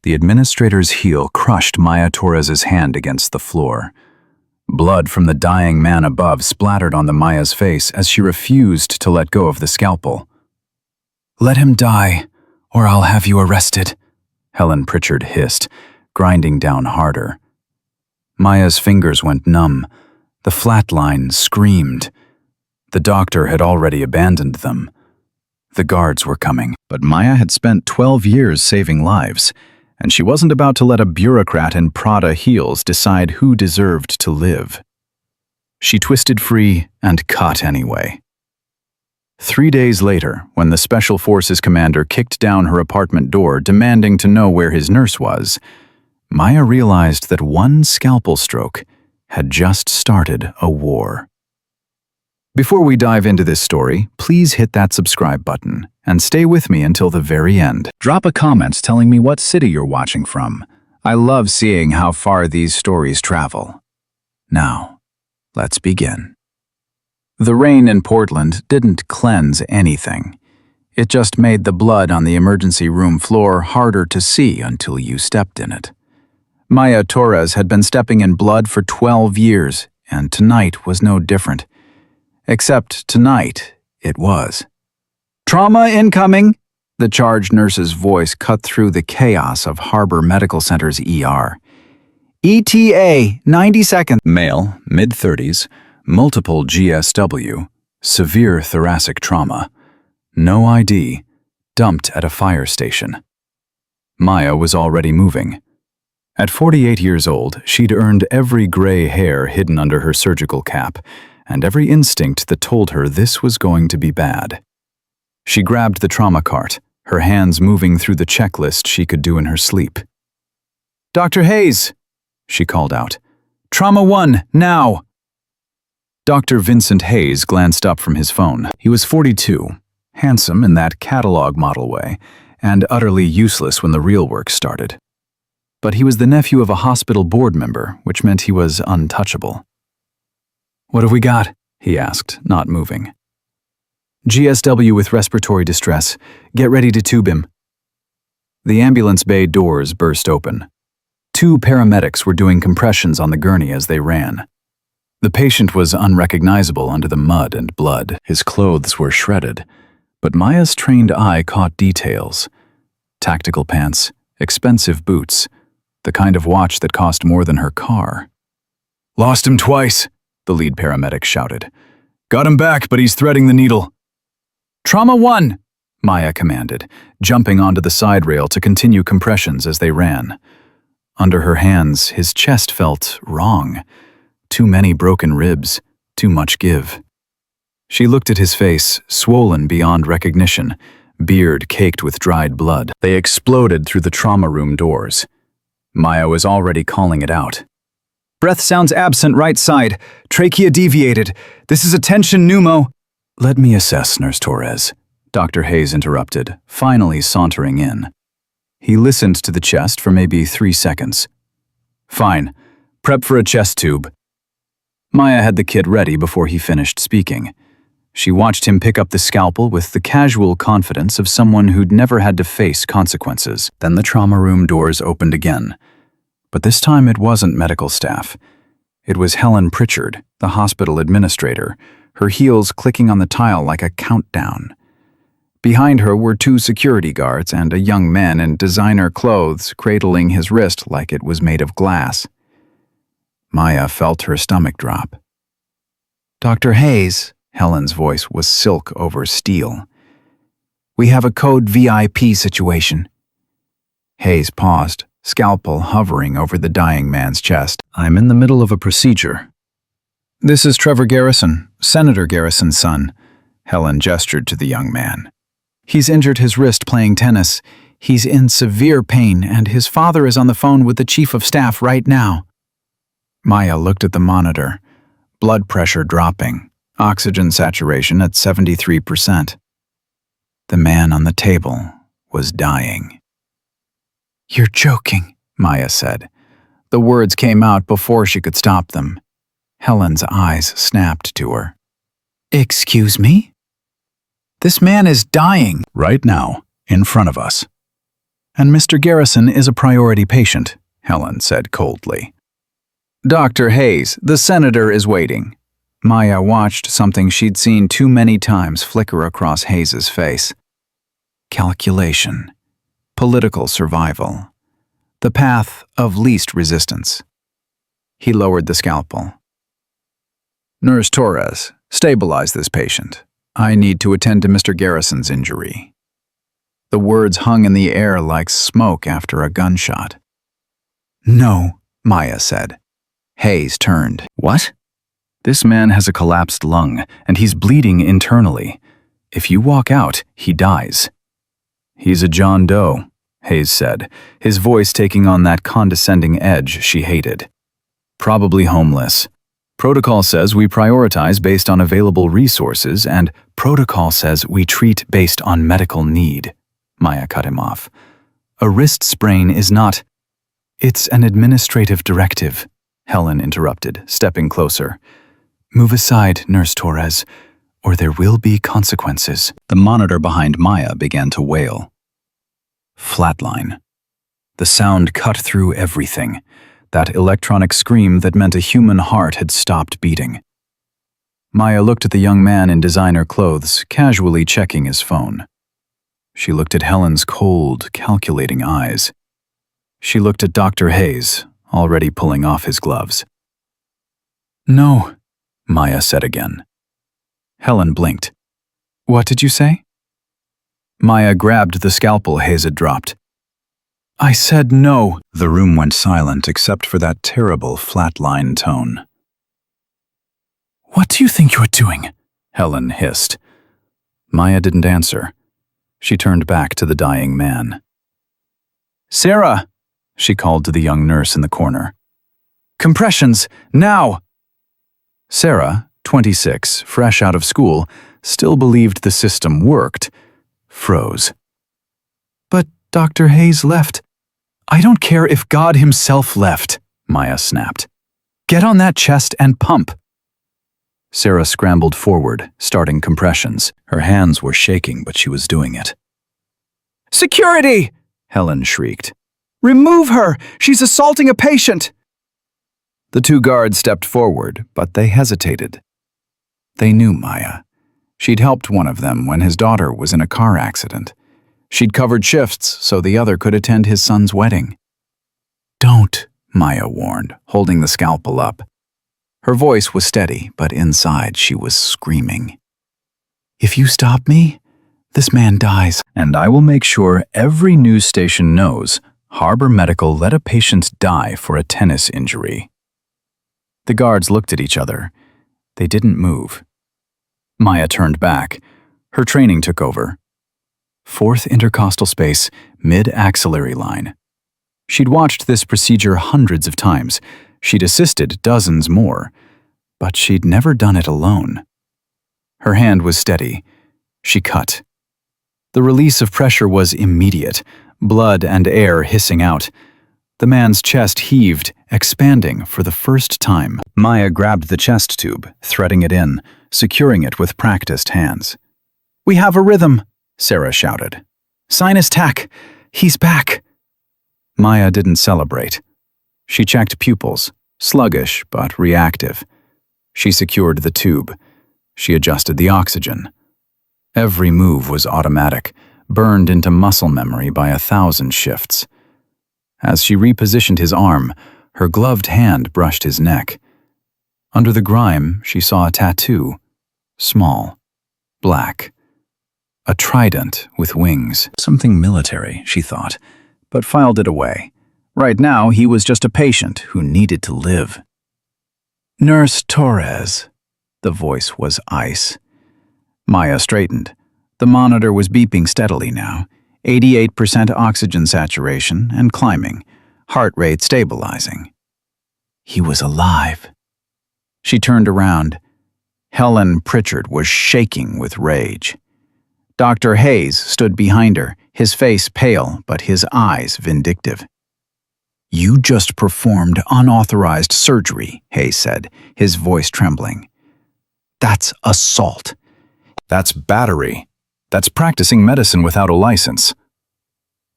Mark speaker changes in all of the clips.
Speaker 1: The administrator's heel crushed Maya Torres's hand against the floor. Blood from the dying man above splattered onto Maya's face as she refused to let go of the scalpel. "Let him die, or I'll have you arrested," Helen Pritchard hissed, grinding down harder. Maya's fingers went numb. The flatline screamed. The doctor had already abandoned them. The guards were coming, but Maya had spent 12 years saving lives, and she wasn't about to let a bureaucrat in Prada heels decide who deserved to live. She twisted free and cut anyway. 3 days later, when the Special Forces commander kicked down her apartment door demanding to know where his nurse was, Maya realized that one scalpel stroke had just started a war. Before we dive into this story, please hit that subscribe button and stay with me until the very end. Drop a comment telling me what city you're watching from. I love seeing how far these stories travel. Now, let's begin. The rain in Portland didn't cleanse anything. It just made the blood on the emergency room floor harder to see until you stepped in it. Maya Torres had been stepping in blood for 12 years, and tonight was no different. Except tonight, it was. "Trauma incoming!" The charge nurse's voice cut through the chaos of Harbor Medical Center's ER. "ETA, 90 seconds. Male, mid-30s, multiple GSW, severe thoracic trauma. No ID, dumped at a fire station." Maya was already moving. At 48 years old, she'd earned every gray hair hidden under her surgical cap, and every instinct that told her this was going to be bad. She grabbed the trauma cart, her hands moving through the checklist she could do in her sleep. "Dr. Hayes," she called out. "Trauma 1, now!" Dr. Vincent Hayes glanced up from his phone. He was 42, handsome in that catalog model way, and utterly useless when the real work started. But he was the nephew of a hospital board member, which meant he was untouchable. "What have we got?" he asked, not moving. "GSW with respiratory distress. Get ready to tube him." The ambulance bay doors burst open. 2 paramedics were doing compressions on the gurney as they ran. The patient was unrecognizable under the mud and blood. His clothes were shredded, but Maya's trained eye caught details. Tactical pants, expensive boots, the kind of watch that cost more than her car. "Lost him twice," the lead paramedic shouted. "Got him back, but he's threading the needle." "Trauma 1," Maya commanded, jumping onto the side rail to continue compressions as they ran. Under her hands, his chest felt wrong. Too many broken ribs, too much give. She looked at his face, swollen beyond recognition, beard caked with dried blood. They exploded through the trauma room doors. Maya was already calling it out. "Breath sounds absent right side. Trachea deviated. This is a tension pneumo." "Let me assess, Nurse Torres," Dr. Hayes interrupted, finally sauntering in. He listened to the chest for maybe 3 seconds. "Fine. Prep for a chest tube." Maya had the kit ready before he finished speaking. She watched him pick up the scalpel with the casual confidence of someone who'd never had to face consequences. Then the trauma room doors opened again. But this time it wasn't medical staff. It was Helen Pritchard, the hospital administrator, her heels clicking on the tile like a countdown. Behind her were 2 security guards and a young man in designer clothes cradling his wrist like it was made of glass. Maya felt her stomach drop. "Dr. Hayes," Helen's voice was silk over steel. "We have a code VIP situation." Hayes paused, scalpel hovering over the dying man's chest. "I'm in the middle of a procedure." "This is Trevor Garrison, Senator Garrison's son," Helen gestured to the young man. "He's injured his wrist playing tennis. He's in severe pain, and his father is on the phone with the chief of staff right now." Maya looked at the monitor, blood pressure dropping, oxygen saturation at 73%. The man on the table was dying. "You're joking," Maya said. The words came out before she could stop them. Helen's eyes snapped to her. "Excuse me? This man is dying." "Right now, in front of us." And Mr. Garrison is a priority patient, Helen said coldly. Dr. Hayes, the senator is waiting. Maya watched something she'd seen too many times flicker across Hayes's face. Calculation. Political survival. The path of least resistance. He lowered the scalpel. Nurse Torres, stabilize this patient. I need to attend to Mr. Garrison's injury. The words hung in the air like smoke after a gunshot. No, Maya said. Hayes turned. What? This man has a collapsed lung, and he's bleeding internally. If you walk out, he dies. He's a John Doe, Hayes said, his voice taking on that condescending edge she hated. Probably homeless. Protocol says we prioritize based on available resources, and protocol says we treat based on medical need. Maya cut him off. A wrist sprain is not... It's an administrative directive, Helen interrupted, stepping closer. Move aside, Nurse Torres, or there will be consequences. The monitor behind Maya began to wail. Flatline. The sound cut through everything. That electronic scream that meant a human heart had stopped beating. Maya looked at the young man in designer clothes, casually checking his phone. She looked at Helen's cold, calculating eyes. She looked at Dr. Hayes, already pulling off his gloves. No, Maya said again. Helen blinked. What did you say? Maya grabbed the scalpel Hayes had dropped. I said no. The room went silent except for that terrible flatline tone. What do you think you're doing? Helen hissed. Maya didn't answer. She turned back to the dying man. Sarah, she called to the young nurse in the corner. Compressions, now! Sarah, 26, fresh out of school, still believed the system worked, froze. But Dr. Hayes left. I don't care if God himself left, Maya snapped. Get on that chest and pump. Sarah scrambled forward, starting compressions. Her hands were shaking, but she was doing it. Security! Helen shrieked. Remove her! She's assaulting a patient! The two guards stepped forward, but they hesitated. They knew Maya. She'd helped one of them when his daughter was in a car accident. She'd covered shifts so the other could attend his son's wedding. Don't, Maya warned, holding the scalpel up. Her voice was steady, but inside she was screaming. If you stop me, this man dies. And I will make sure every news station knows Harbor Medical let a patient die for a tennis injury. The guards looked at each other. They didn't move. Maya turned back. Her training took over. Fourth intercostal space, mid-axillary line. She'd watched this procedure hundreds of times. She'd assisted dozens more, but she'd never done it alone. Her hand was steady. She cut. The release of pressure was immediate, blood and air hissing out. The man's chest heaved, expanding for the first time. Maya grabbed the chest tube, threading it in, securing it with practiced hands. We have a rhythm, Sarah shouted. Sinus tach! He's back! Maya didn't celebrate. She checked pupils, sluggish but reactive. She secured the tube. She adjusted the oxygen. Every move was automatic, burned into muscle memory by 1,000 shifts. As she repositioned his arm, her gloved hand brushed his neck. Under the grime, she saw a tattoo. Small. Black. A trident with wings. Something military, she thought, but filed it away. Right now, he was just a patient who needed to live. Nurse Torres. The voice was ice. Maya straightened. The monitor was beeping steadily now. 88% oxygen saturation and climbing. Heart rate stabilizing. He was alive. She turned around. Helen Pritchard was shaking with rage. Dr. Hayes stood behind her, his face pale but his eyes vindictive. You just performed unauthorized surgery, Hayes said, his voice trembling. That's assault. That's battery. That's practicing medicine without a license.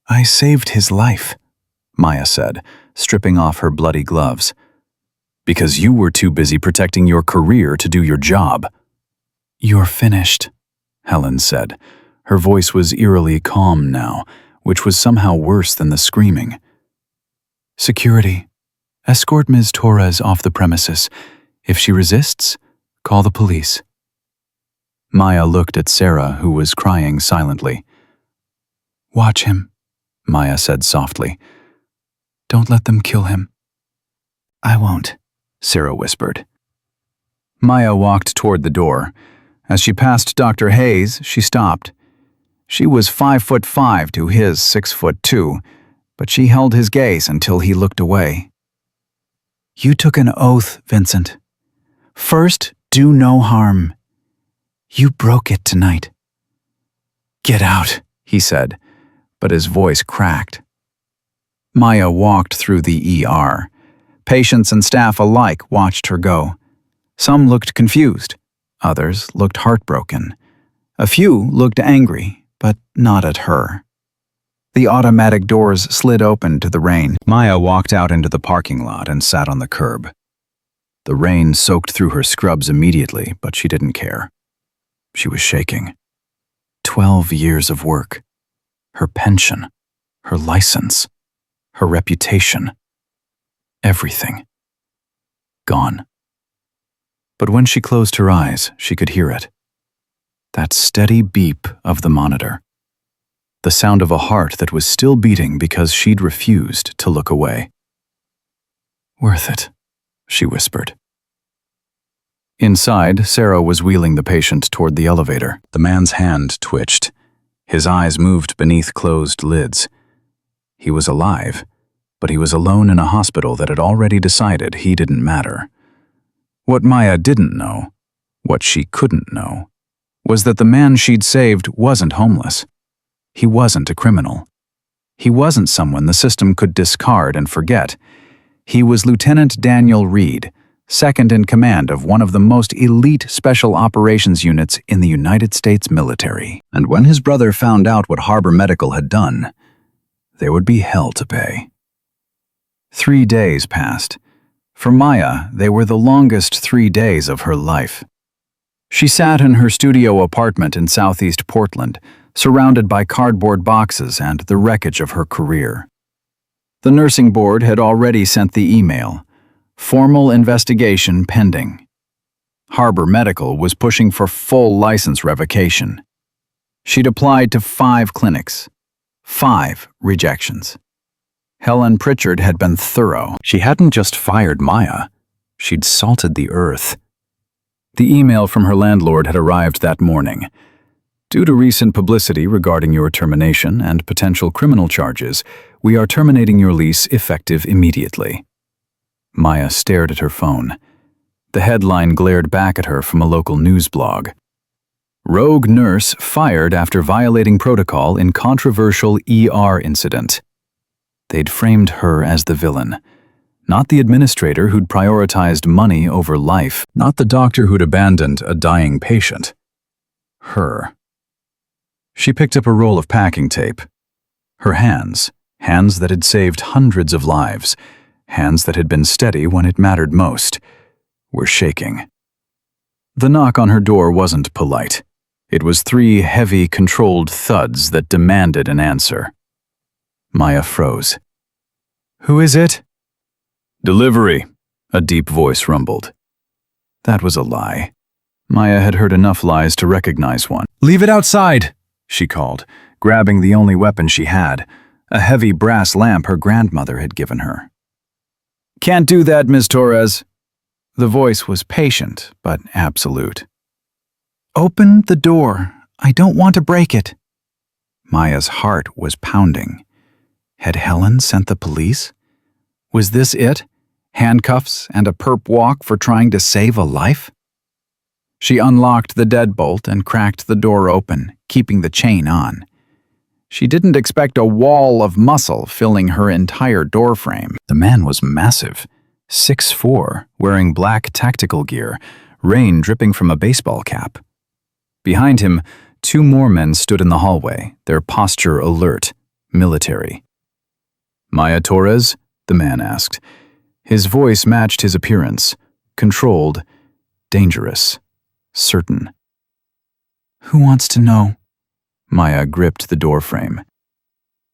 Speaker 1: I saved his life, Maya said, stripping off her bloody gloves. Because you were too busy protecting your career to do your job. You're finished, Helen said. Her voice was eerily calm now, which was somehow worse than the screaming. Security. Escort Ms. Torres off the premises. If she resists, call the police. Maya looked at Sarah, who was crying silently. Watch him, Maya said softly. Don't let them kill him. I won't, Sarah whispered. Maya walked toward the door. As she passed Dr. Hayes, she stopped. She was 5'5" to his 6'2", but she held his gaze until he looked away. You took an oath, Vincent. First, do no harm. You broke it tonight. Get out, he said, but his voice cracked. Maya walked through the ER. Patients and staff alike watched her go. Some looked confused. Others looked heartbroken. A few looked angry, but not at her. The automatic doors slid open to the rain. Maya walked out into the parking lot and sat on the curb. The rain soaked through her scrubs immediately, but she didn't care. She was shaking. 12 years of work. Her pension. Her license. Her reputation. Everything. Gone. But when she closed her eyes, she could hear it. That steady beep of the monitor. The sound of a heart that was still beating because she'd refused to look away. Worth it, she whispered. Inside, Sarah was wheeling the patient toward the elevator. The man's hand twitched. His eyes moved beneath closed lids. He was alive, but he was alone in a hospital that had already decided he didn't matter. What Maya didn't know, what she couldn't know, was that the man she'd saved wasn't homeless. He wasn't a criminal. He wasn't someone the system could discard and forget. He was Lieutenant Daniel Reed, second in command of one of the most elite special operations units in the United States military. And when his brother found out what Harbor Medical had done, there would be hell to pay. 3 days passed. For Maya, they were the longest 3 days of her life. She sat in her studio apartment in southeast Portland, surrounded by cardboard boxes and the wreckage of her career. The nursing board had already sent the email. Formal investigation pending. Harbor Medical was pushing for full license revocation. She'd applied to 5 clinics. 5 rejections. Helen Pritchard had been thorough. She hadn't just fired Maya. She'd salted the earth. The email from her landlord had arrived that morning. Due to recent publicity regarding your termination and potential criminal charges, we are terminating your lease effective immediately. Maya stared at her phone. The headline glared back at her from a local news blog. Rogue nurse fired after violating protocol in controversial ER incident. They'd framed her as the villain. Not the administrator who'd prioritized money over life. Not the doctor who'd abandoned a dying patient. Her. She picked up a roll of packing tape. Her hands that had saved hundreds of lives, hands that had been steady when it mattered most, were shaking. The knock on her door wasn't polite. It was 3 heavy, controlled thuds that demanded an answer. Maya froze. Who is it? Delivery, a deep voice rumbled. That was a lie. Maya had heard enough lies to recognize one. Leave it outside, she called, grabbing the only weapon she had, a heavy brass lamp her grandmother had given her. Can't do that, Ms. Torres. The voice was patient, but absolute. Open the door. I don't want to break it. Maya's heart was pounding. Had Helen sent the police? Was this it? Handcuffs and a perp walk for trying to save a life? She unlocked the deadbolt and cracked the door open, keeping the chain on. She didn't expect a wall of muscle filling her entire doorframe. The man was massive, 6'4", wearing black tactical gear, rain dripping from a baseball cap. Behind him, 2 more men stood in the hallway, their posture alert, military. "Maya Torres?" the man asked. His voice matched his appearance, controlled, dangerous, certain. "Who wants to know?" Maya gripped the doorframe.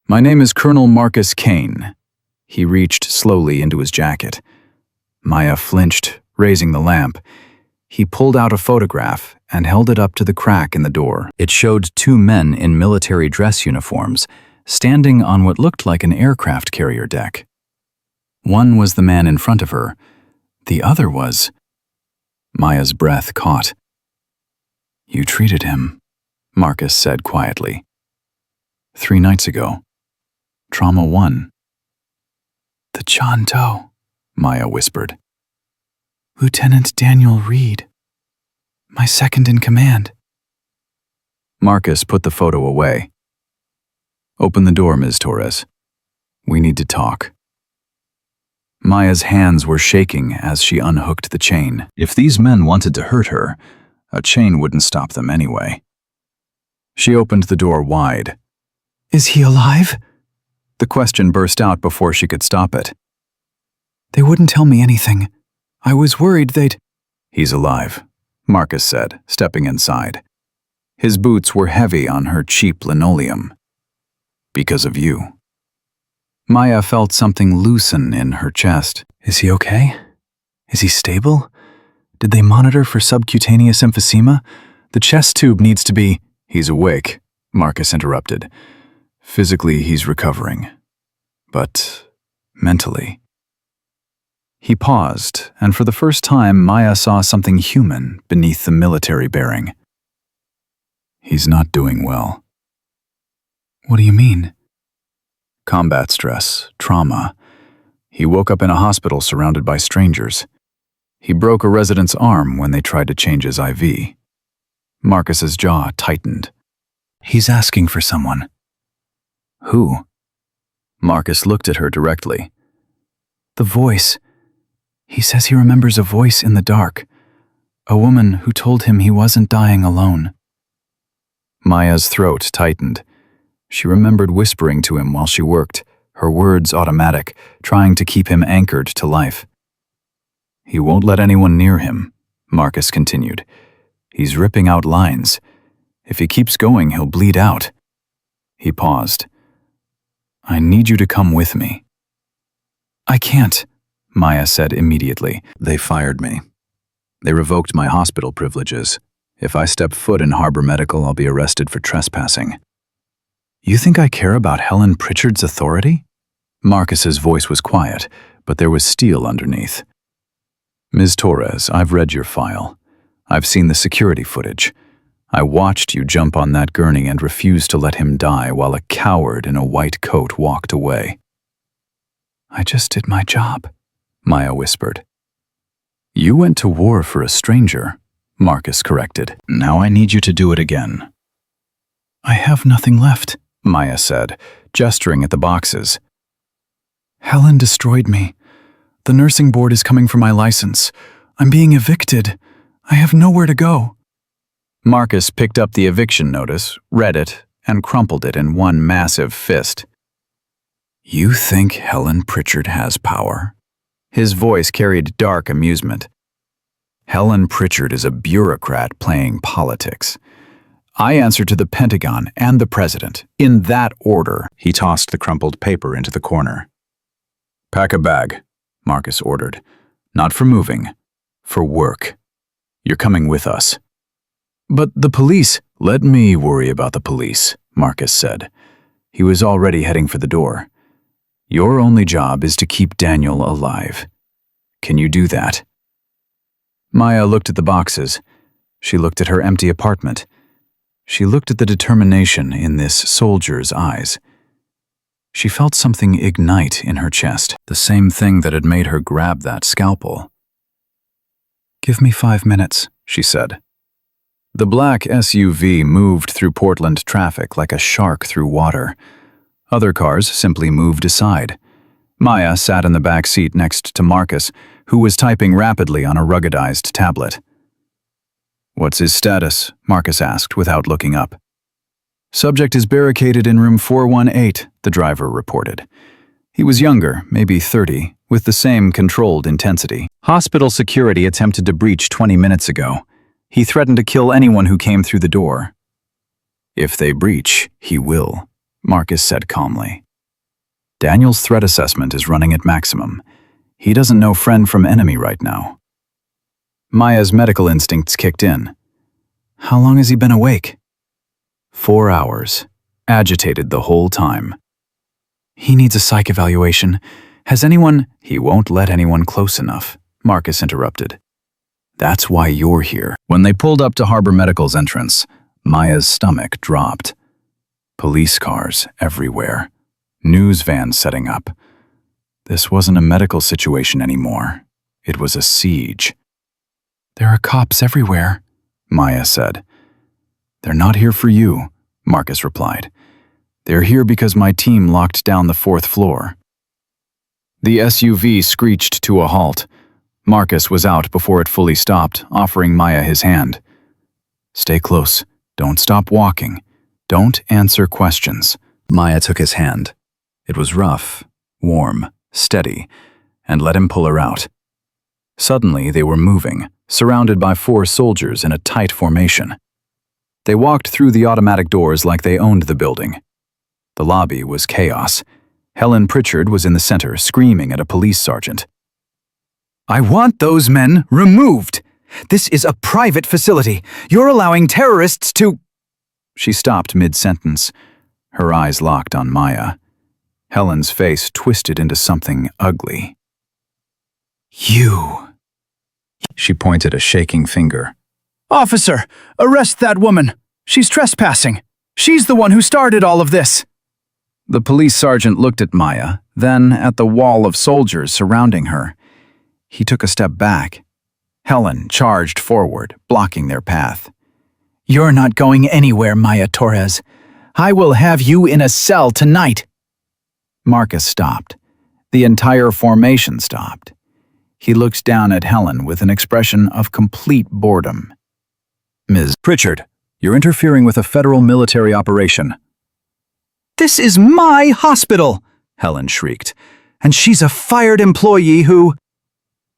Speaker 1: "My name is Colonel Marcus Kane." He reached slowly into his jacket. Maya flinched, raising the lamp. He pulled out a photograph and held it up to the crack in the door. It showed two men in military dress uniforms, standing on what looked like an aircraft carrier deck. One was the man in front of her. The other was... Maya's breath caught. "You treated him," Marcus said quietly. "3 nights ago. Trauma 1. "The John Doe," Maya whispered. "Lieutenant Daniel Reed. My second in command." Marcus put the photo away. "Open the door, Ms. Torres. We need to talk." Maya's hands were shaking as she unhooked the chain. If these men wanted to hurt her, a chain wouldn't stop them anyway. She opened the door wide. "Is he alive?" The question burst out before she could stop it. "They wouldn't tell me anything. I was worried they'd—" "He's alive," Marcus said, stepping inside. His boots were heavy on her cheap linoleum. "Because of you." Maya felt something loosen in her chest. "Is he okay? Is he stable? Did they monitor for subcutaneous emphysema? The chest tube needs to be—" "He's awake," Marcus interrupted. "Physically, he's recovering. But mentally..." He paused, and for the first time, Maya saw something human beneath the military bearing. "He's not doing well." "What do you mean?" "Combat stress, trauma. He woke up in a hospital surrounded by strangers. He broke a resident's arm when they tried to change his IV." Marcus's jaw tightened. "He's asking for someone." "Who?" Marcus looked at her directly. "The voice. He says he remembers a voice in the dark. A woman who told him he wasn't dying alone." Maya's throat tightened. She remembered whispering to him while she worked, her words automatic, trying to keep him anchored to life. "He won't let anyone near him," Marcus continued. "He's ripping out lines. If he keeps going, he'll bleed out." He paused. "I need you to come with me." "I can't," Maya said immediately. "They fired me. They revoked my hospital privileges. If I step foot in Harbor Medical, I'll be arrested for trespassing." "You think I care about Helen Pritchard's authority?" Marcus's voice was quiet, but there was steel underneath. "Ms. Torres, I've read your file. I've seen the security footage. I watched you jump on that gurney and refuse to let him die while a coward in a white coat walked away." "I just did my job," Maya whispered. "You went to war for a stranger," Marcus corrected. "Now I need you to do it again." "I have nothing left," Maya said, gesturing at the boxes. "Helen destroyed me. The nursing board is coming for my license. I'm being evicted. I have nowhere to go." Marcus picked up the eviction notice, read it, and crumpled it in one massive fist. "You think Helen Pritchard has power?" His voice carried dark amusement. "Helen Pritchard is a bureaucrat playing politics. I answer to the Pentagon and the President, in that order." He tossed the crumpled paper into the corner. "Pack a bag," Marcus ordered. "Not for moving, for work. You're coming with us." "But the police—" "Let me worry about the police," Marcus said. He was already heading for the door. "Your only job is to keep Daniel alive. Can you do that?" Maya looked at the boxes. She looked at her empty apartment. She looked at the determination in this soldier's eyes. She felt something ignite in her chest, the same thing that had made her grab that scalpel. "Give me 5 minutes," she said. The black SUV moved through Portland traffic like a shark through water. Other cars simply moved aside. Maya sat in the back seat next to Marcus, who was typing rapidly on a ruggedized tablet. "What's his status?" Marcus asked without looking up. Subject is barricaded in room 418, the driver reported. He was younger, maybe 30, with the same controlled intensity. Hospital security attempted to breach 20 minutes ago. He threatened to kill anyone who came through the door. If they breach, he will, Marcus said calmly. Daniel's threat assessment is running at maximum. He doesn't know friend from enemy right now. Maya's medical instincts kicked in. How long has he been awake? 4 hours, agitated the whole time. He needs a psych evaluation. Has anyone— He won't let anyone close enough, Marcus interrupted. That's why you're here. When they pulled up to Harbor Medical's entrance, Maya's stomach dropped. Police cars everywhere. News vans setting up. This wasn't a medical situation anymore. It was a siege. There are cops everywhere, Maya said. They're not here for you, Marcus replied. They're here because my team locked down the 4th floor. The SUV screeched to a halt. Marcus was out before it fully stopped, offering Maya his hand. Stay close. Don't stop walking. Don't answer questions. Maya took his hand. It was rough, warm, steady, and let him pull her out. Suddenly, they were moving, surrounded by 4 soldiers in a tight formation. They walked through the automatic doors like they owned the building. The lobby was chaos. Helen Pritchard was in the center, screaming at a police sergeant. I want those men removed! This is a private facility. You're allowing terrorists to— She stopped mid-sentence. Her eyes locked on Maya. Helen's face twisted into something ugly. You. She pointed a shaking finger. Officer, arrest that woman. She's trespassing. She's the one who started all of this. The police sergeant looked at Maya, then at the wall of soldiers surrounding her. He took a step back. Helen charged forward, blocking their path. You're not going anywhere, Maya Torres. I will have you in a cell tonight. Marcus stopped. The entire formation stopped. He looked down at Helen with an expression of complete boredom. Ms. Pritchard, you're interfering with a federal military operation. This is my hospital, Helen shrieked. And she's a fired employee who—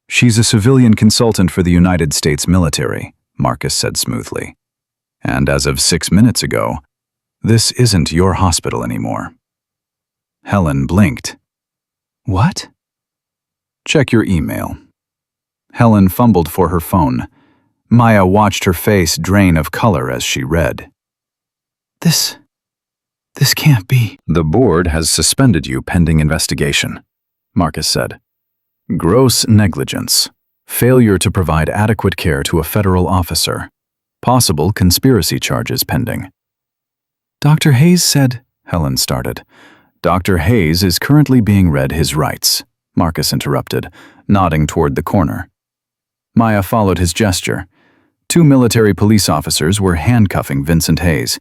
Speaker 1: She's a civilian consultant for the United States military, Marcus said smoothly. And as of 6 minutes ago, this isn't your hospital anymore. Helen blinked. What? Check your email. Helen fumbled for her phone. Maya watched her face drain of color as she read. This can't be. The board has suspended you pending investigation, Marcus said. Gross negligence. Failure to provide adequate care to a federal officer. Possible conspiracy charges pending. Dr. Hayes said— Helen started. Dr. Hayes is currently being read his rights, Marcus interrupted, nodding toward the corner. Maya followed his gesture. 2 military police officers were handcuffing Vincent Hayes.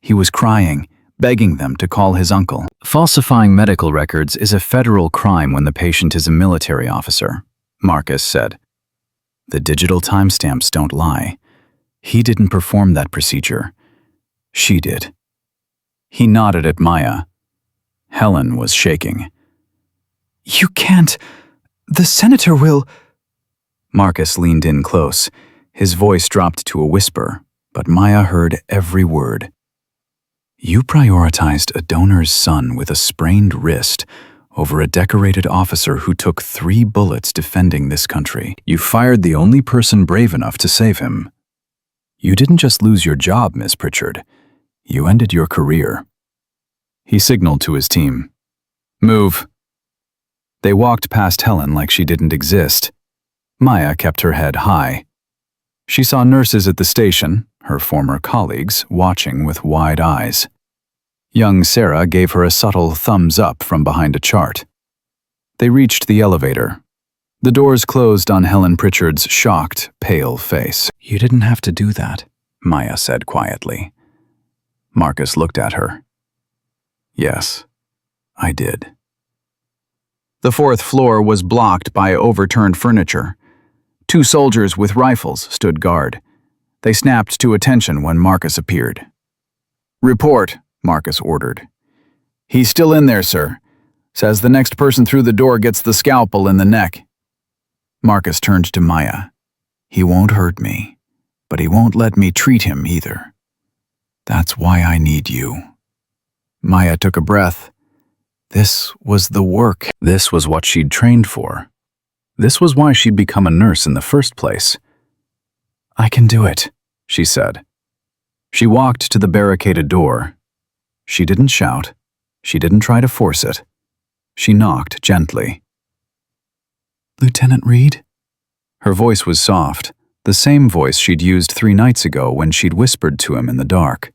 Speaker 1: He was crying, begging them to call his uncle. Falsifying medical records is a federal crime when the patient is a military officer, Marcus said. The digital timestamps don't lie. He didn't perform that procedure. She did. He nodded at Maya. Helen was shaking. You can't. The senator will— Marcus leaned in close. His voice dropped to a whisper, but Maya heard every word. You prioritized a donor's son with a sprained wrist over a decorated officer who took 3 bullets defending this country. You fired the only person brave enough to save him. You didn't just lose your job, Miss Pritchard. You ended your career. He signaled to his team. Move. They walked past Helen like she didn't exist. Maya kept her head high. She saw nurses at the station, her former colleagues, watching with wide eyes. Young Sarah gave her a subtle thumbs up from behind a chart. They reached the elevator. The doors closed on Helen Pritchard's shocked, pale face. You didn't have to do that, Maya said quietly. Marcus looked at her. Yes, I did. The 4th floor was blocked by overturned furniture. 2 soldiers with rifles stood guard. They snapped to attention when Marcus appeared. Report, Marcus ordered. He's still in there, sir. Says the next person through the door gets the scalpel in the neck. Marcus turned to Maya. He won't hurt me, but he won't let me treat him either. That's why I need you. Maya took a breath. This was the work. This was what she'd trained for. This was why she'd become a nurse in the first place. I can do it, she said. She walked to the barricaded door. She didn't shout. She didn't try to force it. She knocked gently. Lieutenant Reed? Her voice was soft, the same voice she'd used 3 nights ago when she'd whispered to him in the dark.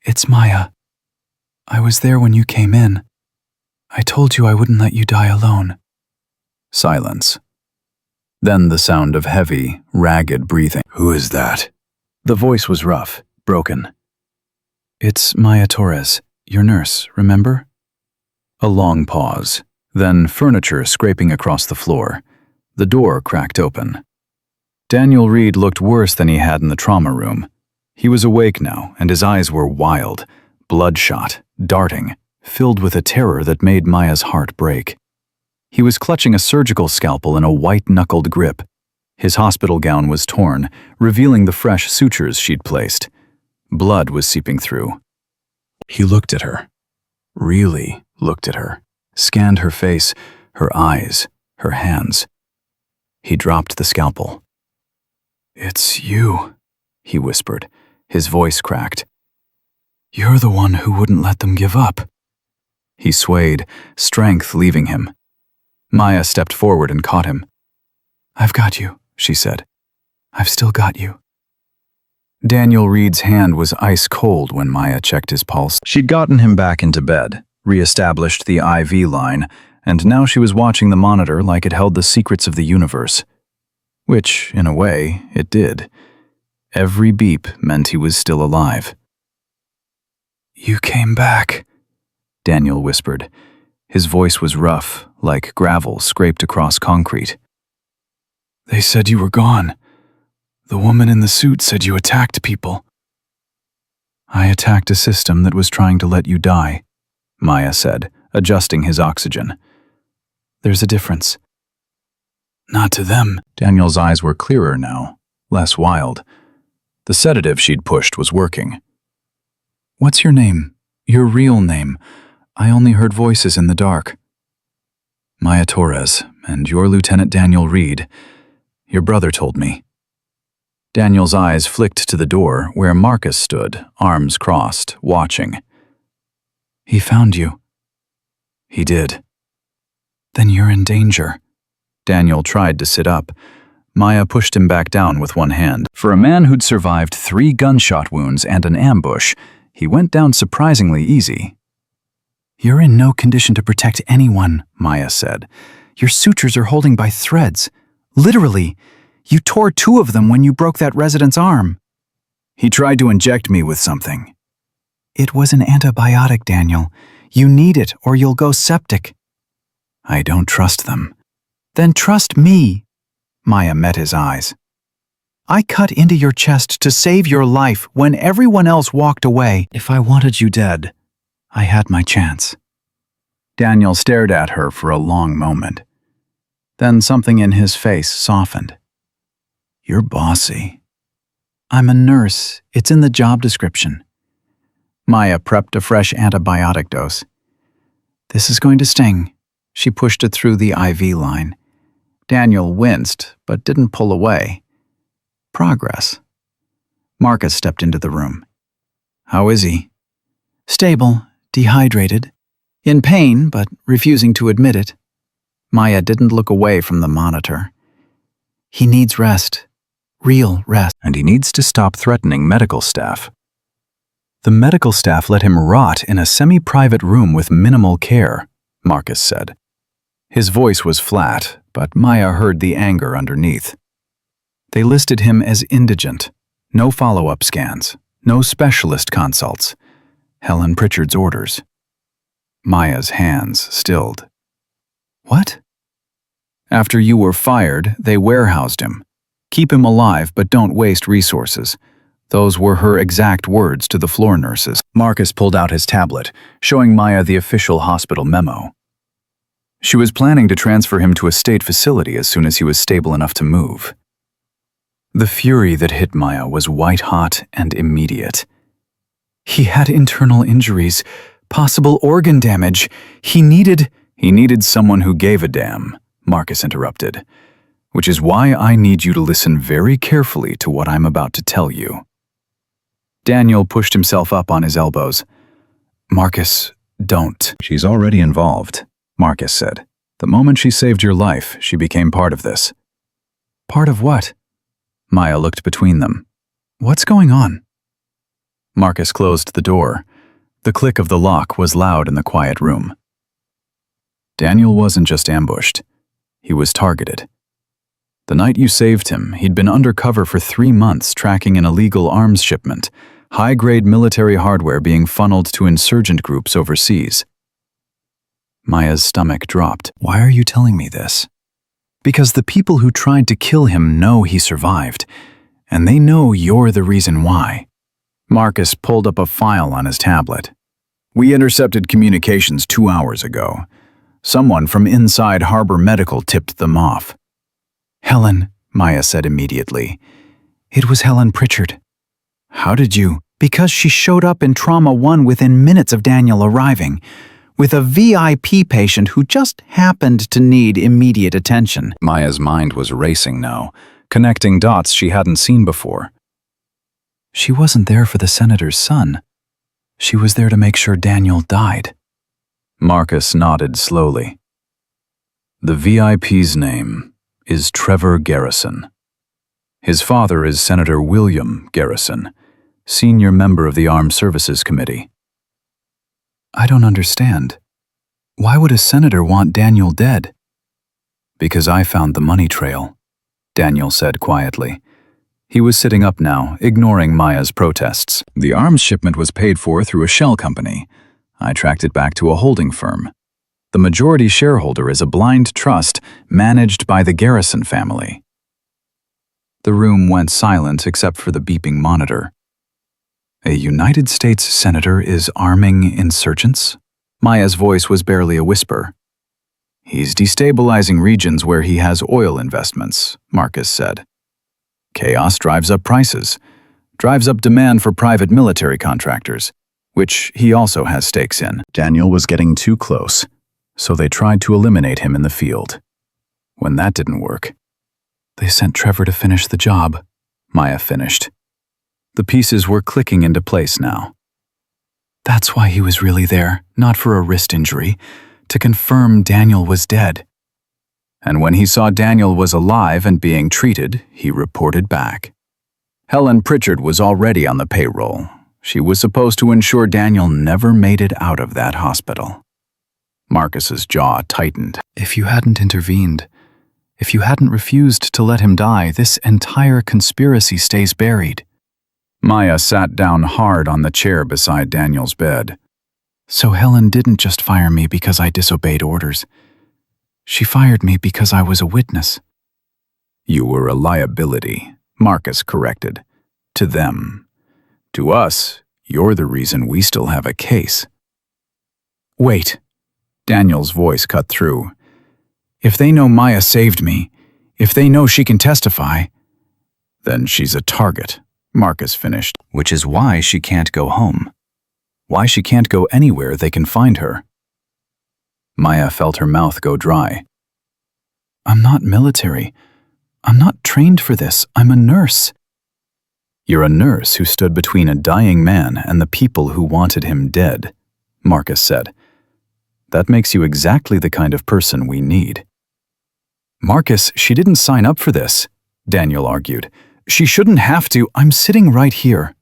Speaker 1: It's Maya. I was there when you came in. I told you I wouldn't let you die alone. Silence. Then the sound of heavy, ragged breathing. Who is that? The voice was rough, broken. It's Maya Torres, your nurse, remember? A long pause, then furniture scraping across the floor. The door cracked open. Daniel Reed looked worse than he had in the trauma room. He was awake now, and his eyes were wild, bloodshot, darting, filled with a terror that made Maya's heart break. He was clutching a surgical scalpel in a white-knuckled grip. His hospital gown was torn, revealing the fresh sutures she'd placed. Blood was seeping through. He looked at her. Really looked at her. Scanned her face, her eyes, her hands. He dropped the scalpel. It's you, he whispered. His voice cracked. You're the one who wouldn't let them give up. He swayed, strength leaving him. Maya stepped forward and caught him. I've got you, she said. I've still got you. Daniel Reed's hand was ice cold when Maya checked his pulse. She'd gotten him back into bed, re-established the IV line, and now she was watching the monitor like it held the secrets of the universe. Which, in a way, it did. Every beep meant he was still alive. You came back, Daniel whispered. His voice was rough, like gravel scraped across concrete. They said you were gone. The woman in the suit said you attacked people. I attacked a system that was trying to let you die, Maya said, adjusting his oxygen. There's a difference. Not to them. Daniel's eyes were clearer now, less wild. The sedative she'd pushed was working. What's your name? Your real name? I only heard voices in the dark. Maya Torres, and you're Lieutenant Daniel Reed. Your brother told me. Daniel's eyes flicked to the door where Marcus stood, arms crossed, watching. He found you. He did. Then you're in danger. Daniel tried to sit up. Maya pushed him back down with one hand. For a man who'd survived 3 gunshot wounds and an ambush, he went down surprisingly easy. You're in no condition to protect anyone, Maya said. Your sutures are holding by threads. Literally. You tore 2 of them when you broke that resident's arm. He tried to inject me with something. It was an antibiotic, Daniel. You need it or you'll go septic. I don't trust them. Then trust me. Maya met his eyes. I cut into your chest to save your life when everyone else walked away. If I wanted you dead, I had my chance. Daniel stared at her for a long moment. Then something in his face softened. You're bossy. I'm a nurse. It's in the job description. Maya prepped a fresh antibiotic dose. This is going to sting. She pushed it through the IV line. Daniel winced, but didn't pull away. Progress. Marcus stepped into the room. How is he? Stable, dehydrated. In pain, but refusing to admit it. Maya didn't look away from the monitor. He needs rest. Real rest. And he needs to stop threatening medical staff. The medical staff let him rot in a semi-private room with minimal care, Marcus said. His voice was flat, but Maya heard the anger underneath. They listed him as indigent. No follow-up scans. No specialist consults. Helen Pritchard's orders. Maya's hands stilled. What? After you were fired, they warehoused him. Keep him alive, but don't waste resources. Those were her exact words to the floor nurses. Marcus pulled out his tablet, showing Maya the official hospital memo. She was planning to transfer him to a state facility as soon as he was stable enough to move. The fury that hit Maya was white-hot and immediate. He had internal injuries, possible organ damage. He needed someone who gave a damn, Marcus interrupted. Which is why I need you to listen very carefully to what I'm about to tell you. Daniel pushed himself up on his elbows. Marcus, don't. She's already involved, Marcus said. The moment she saved your life, she became part of this. Part of what? Maya looked between them. What's going on? Marcus closed the door. The click of the lock was loud in the quiet room. Daniel wasn't just ambushed. He was targeted. The night you saved him, he'd been undercover for 3 months tracking an illegal arms shipment, high-grade military hardware being funneled to insurgent groups overseas. Maya's stomach dropped. Why are you telling me this? Because the people who tried to kill him know he survived, and they know you're the reason why. Marcus pulled up a file on his tablet. We intercepted communications 2 hours ago. Someone from inside Harbor Medical tipped them off. Helen, Maya said immediately. It was Helen Pritchard. How did you? Because she showed up in Trauma 1 within minutes of Daniel arriving, with a VIP patient who just happened to need immediate attention. Maya's mind was racing now, connecting dots she hadn't seen before. She wasn't there for the senator's son. She was there to make sure Daniel died. Marcus nodded slowly. The VIP's name is Trevor Garrison. His father is Senator William Garrison, senior member of the Armed Services Committee. I don't understand. Why would a senator want Daniel dead? Because I found the money trail, Daniel said quietly. He was sitting up now, ignoring Maya's protests. The arms shipment was paid for through a shell company. I tracked it back to a holding firm. The majority shareholder is a blind trust managed by the Garrison family. The room went silent except for the beeping monitor. A United States senator is arming insurgents? Maya's voice was barely a whisper. He's destabilizing regions where he has oil investments, Marcus said. Chaos drives up prices, drives up demand for private military contractors, which he also has stakes in. Daniel was getting too close, so they tried to eliminate him in the field. When that didn't work, they sent Trevor to finish the job, Maya finished. The pieces were clicking into place now. That's why he was really there, not for a wrist injury, to confirm Daniel was dead. And when he saw Daniel was alive and being treated, he reported back. Helen Pritchard was already on the payroll. She was supposed to ensure Daniel never made it out of that hospital. Marcus's jaw tightened. If you hadn't intervened, if you hadn't refused to let him die, this entire conspiracy stays buried. Maya sat down hard on the chair beside Daniel's bed. So Helen didn't just fire me because I disobeyed orders. She fired me because I was a witness. You were a liability, Marcus corrected. To them. To us, you're the reason we still have a case. Wait. Daniel's voice cut through. If they know Maya saved me, if they know she can testify, then she's a target, Marcus finished. Which is why she can't go home. Why she can't go anywhere they can find her. Maya felt her mouth go dry. I'm not military. I'm not trained for this. I'm a nurse. You're a nurse who stood between a dying man and the people who wanted him dead, Marcus said. That makes you exactly the kind of person we need. Marcus, she didn't sign up for this, Daniel argued. She shouldn't have to. I'm sitting right here,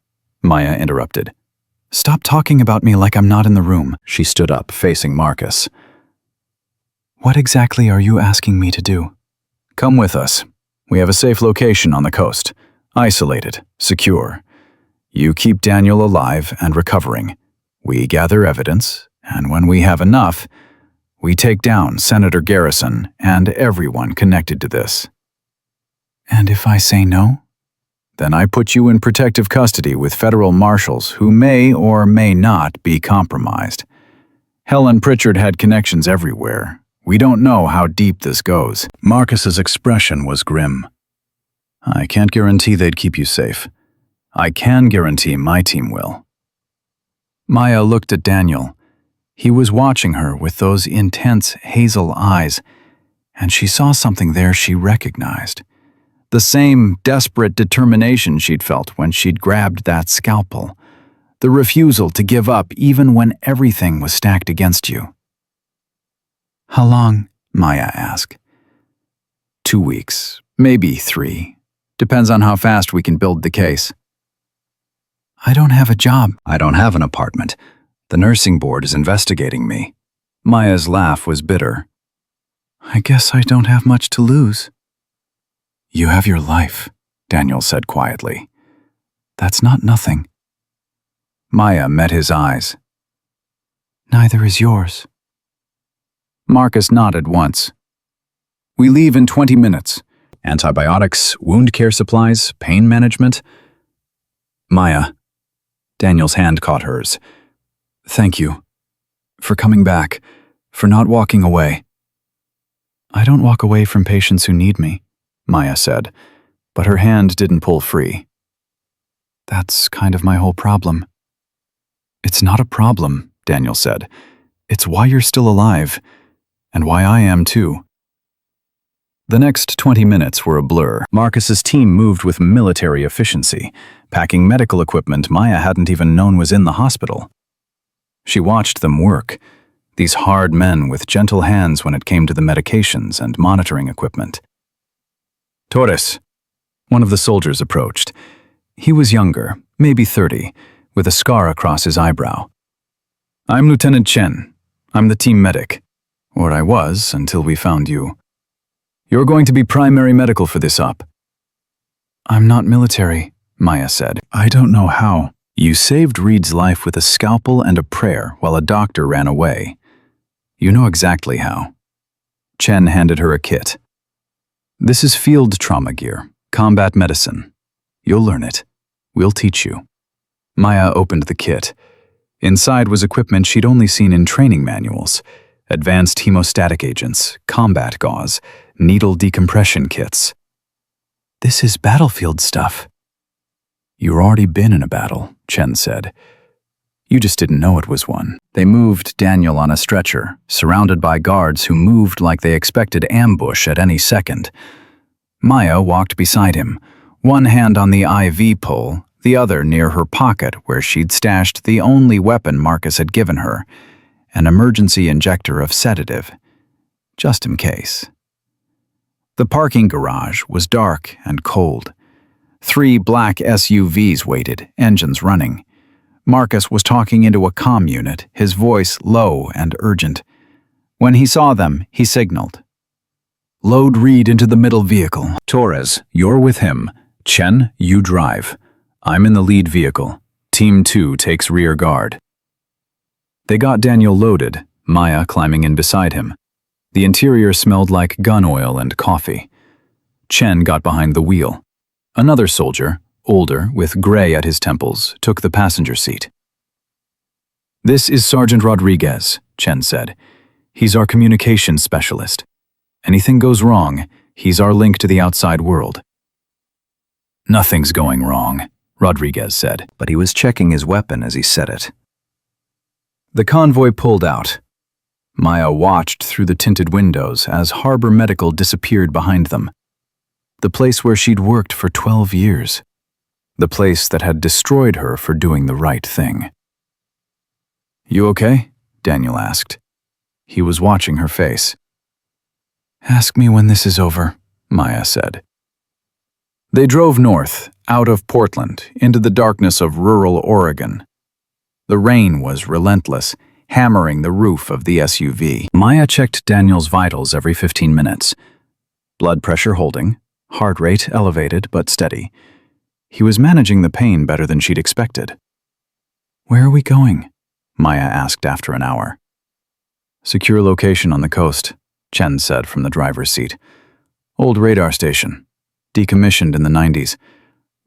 Speaker 1: Maya interrupted. Stop talking about me like I'm not in the room. She stood up, facing Marcus. What exactly are you asking me to do? Come with us. We have a safe location on the coast. Isolated, secure. You keep Daniel alive and recovering. We gather evidence, and when we have enough, we take down Senator Garrison and everyone connected to this. And if I say no? Then I put you in protective custody with federal marshals who may or may not be compromised. Helen Pritchard had connections everywhere. We don't know how deep this goes." Marcus's expression was grim. "I can't guarantee they'd keep you safe. I can guarantee my team will." Maya looked at Daniel. He was watching her with those intense hazel eyes, and she saw something there she recognized. The same desperate determination she'd felt when she'd grabbed that scalpel. The refusal to give up even when everything was stacked against you. "How long?" Maya asked. 2 weeks, maybe 3. Depends on how fast we can build the case. "I don't have a job." "I don't have an apartment. The nursing board is investigating me." Maya's laugh was bitter. "I guess I don't have much to lose." "You have your life," Daniel said quietly. "That's not nothing." Maya met his eyes. "Neither is yours." Marcus nodded once. "We leave in 20 minutes. Antibiotics, wound care supplies, pain management." "Maya." Daniel's hand caught hers. "Thank you. For coming back. For not walking away." "I don't walk away from patients who need me," Maya said, but her hand didn't pull free. "That's kind of my whole problem." "It's not a problem," Daniel said. "It's why you're still alive, and why I am too." The next 20 minutes were a blur. Marcus's team moved with military efficiency, packing medical equipment Maya hadn't even known was in the hospital. She watched them work, these hard men with gentle hands when it came to the medications and monitoring equipment. "Torres," one of the soldiers approached. He was younger, maybe 30, with a scar across his eyebrow. "I'm Lieutenant Chen. I'm the team medic. Or I was until we found you. You're going to be primary medical for this op." "I'm not military," Maya said. "I don't know how." "You saved Reed's life with a scalpel and a prayer while a doctor ran away. You know exactly how." Chen handed her a kit. "This is field trauma gear, combat medicine. You'll learn it. We'll teach you." Maya opened the kit. Inside was equipment she'd only seen in training manuals: advanced hemostatic agents, combat gauze, needle decompression kits. "This is battlefield stuff." "You've already been in a battle," Chen said. "You just didn't know it was one." They moved Daniel on a stretcher, surrounded by guards who moved like they expected ambush at any second. Maya walked beside him, one hand on the IV pole, the other near her pocket where she'd stashed the only weapon Marcus had given her, an emergency injector of sedative, just in case. The parking garage was dark and cold. 3 black SUVs waited, engines running. Marcus was talking into a comm unit, his voice low and urgent. When he saw them, he signaled. "Load Reed into the middle vehicle. Torres, you're with him. Chen, you drive. I'm in the lead vehicle. Team 2 takes rear guard." They got Daniel loaded, Maya climbing in beside him. The interior smelled like gun oil and coffee. Chen got behind the wheel. Another soldier, older, with gray at his temples, took the passenger seat. "This is Sergeant Rodriguez," Chen said. "He's our communications specialist. Anything goes wrong, he's our link to the outside world." "Nothing's going wrong," Rodriguez said, but he was checking his weapon as he said it. The convoy pulled out. Maya watched through the tinted windows as Harbor Medical disappeared behind them. The place where she'd worked for 12 years. The place that had destroyed her for doing the right thing. "You okay?" Daniel asked. He was watching her face. "Ask me when this is over," Maya said. They drove north, out of Portland, into the darkness of rural Oregon. The rain was relentless, hammering the roof of the SUV. Maya checked Daniel's vitals every 15 minutes. Blood pressure holding, heart rate elevated but steady. He was managing the pain better than she'd expected. "Where are we going?" Maya asked after an hour. "Secure location on the coast," Chen said from the driver's seat. "Old radar station. Decommissioned in the 90s.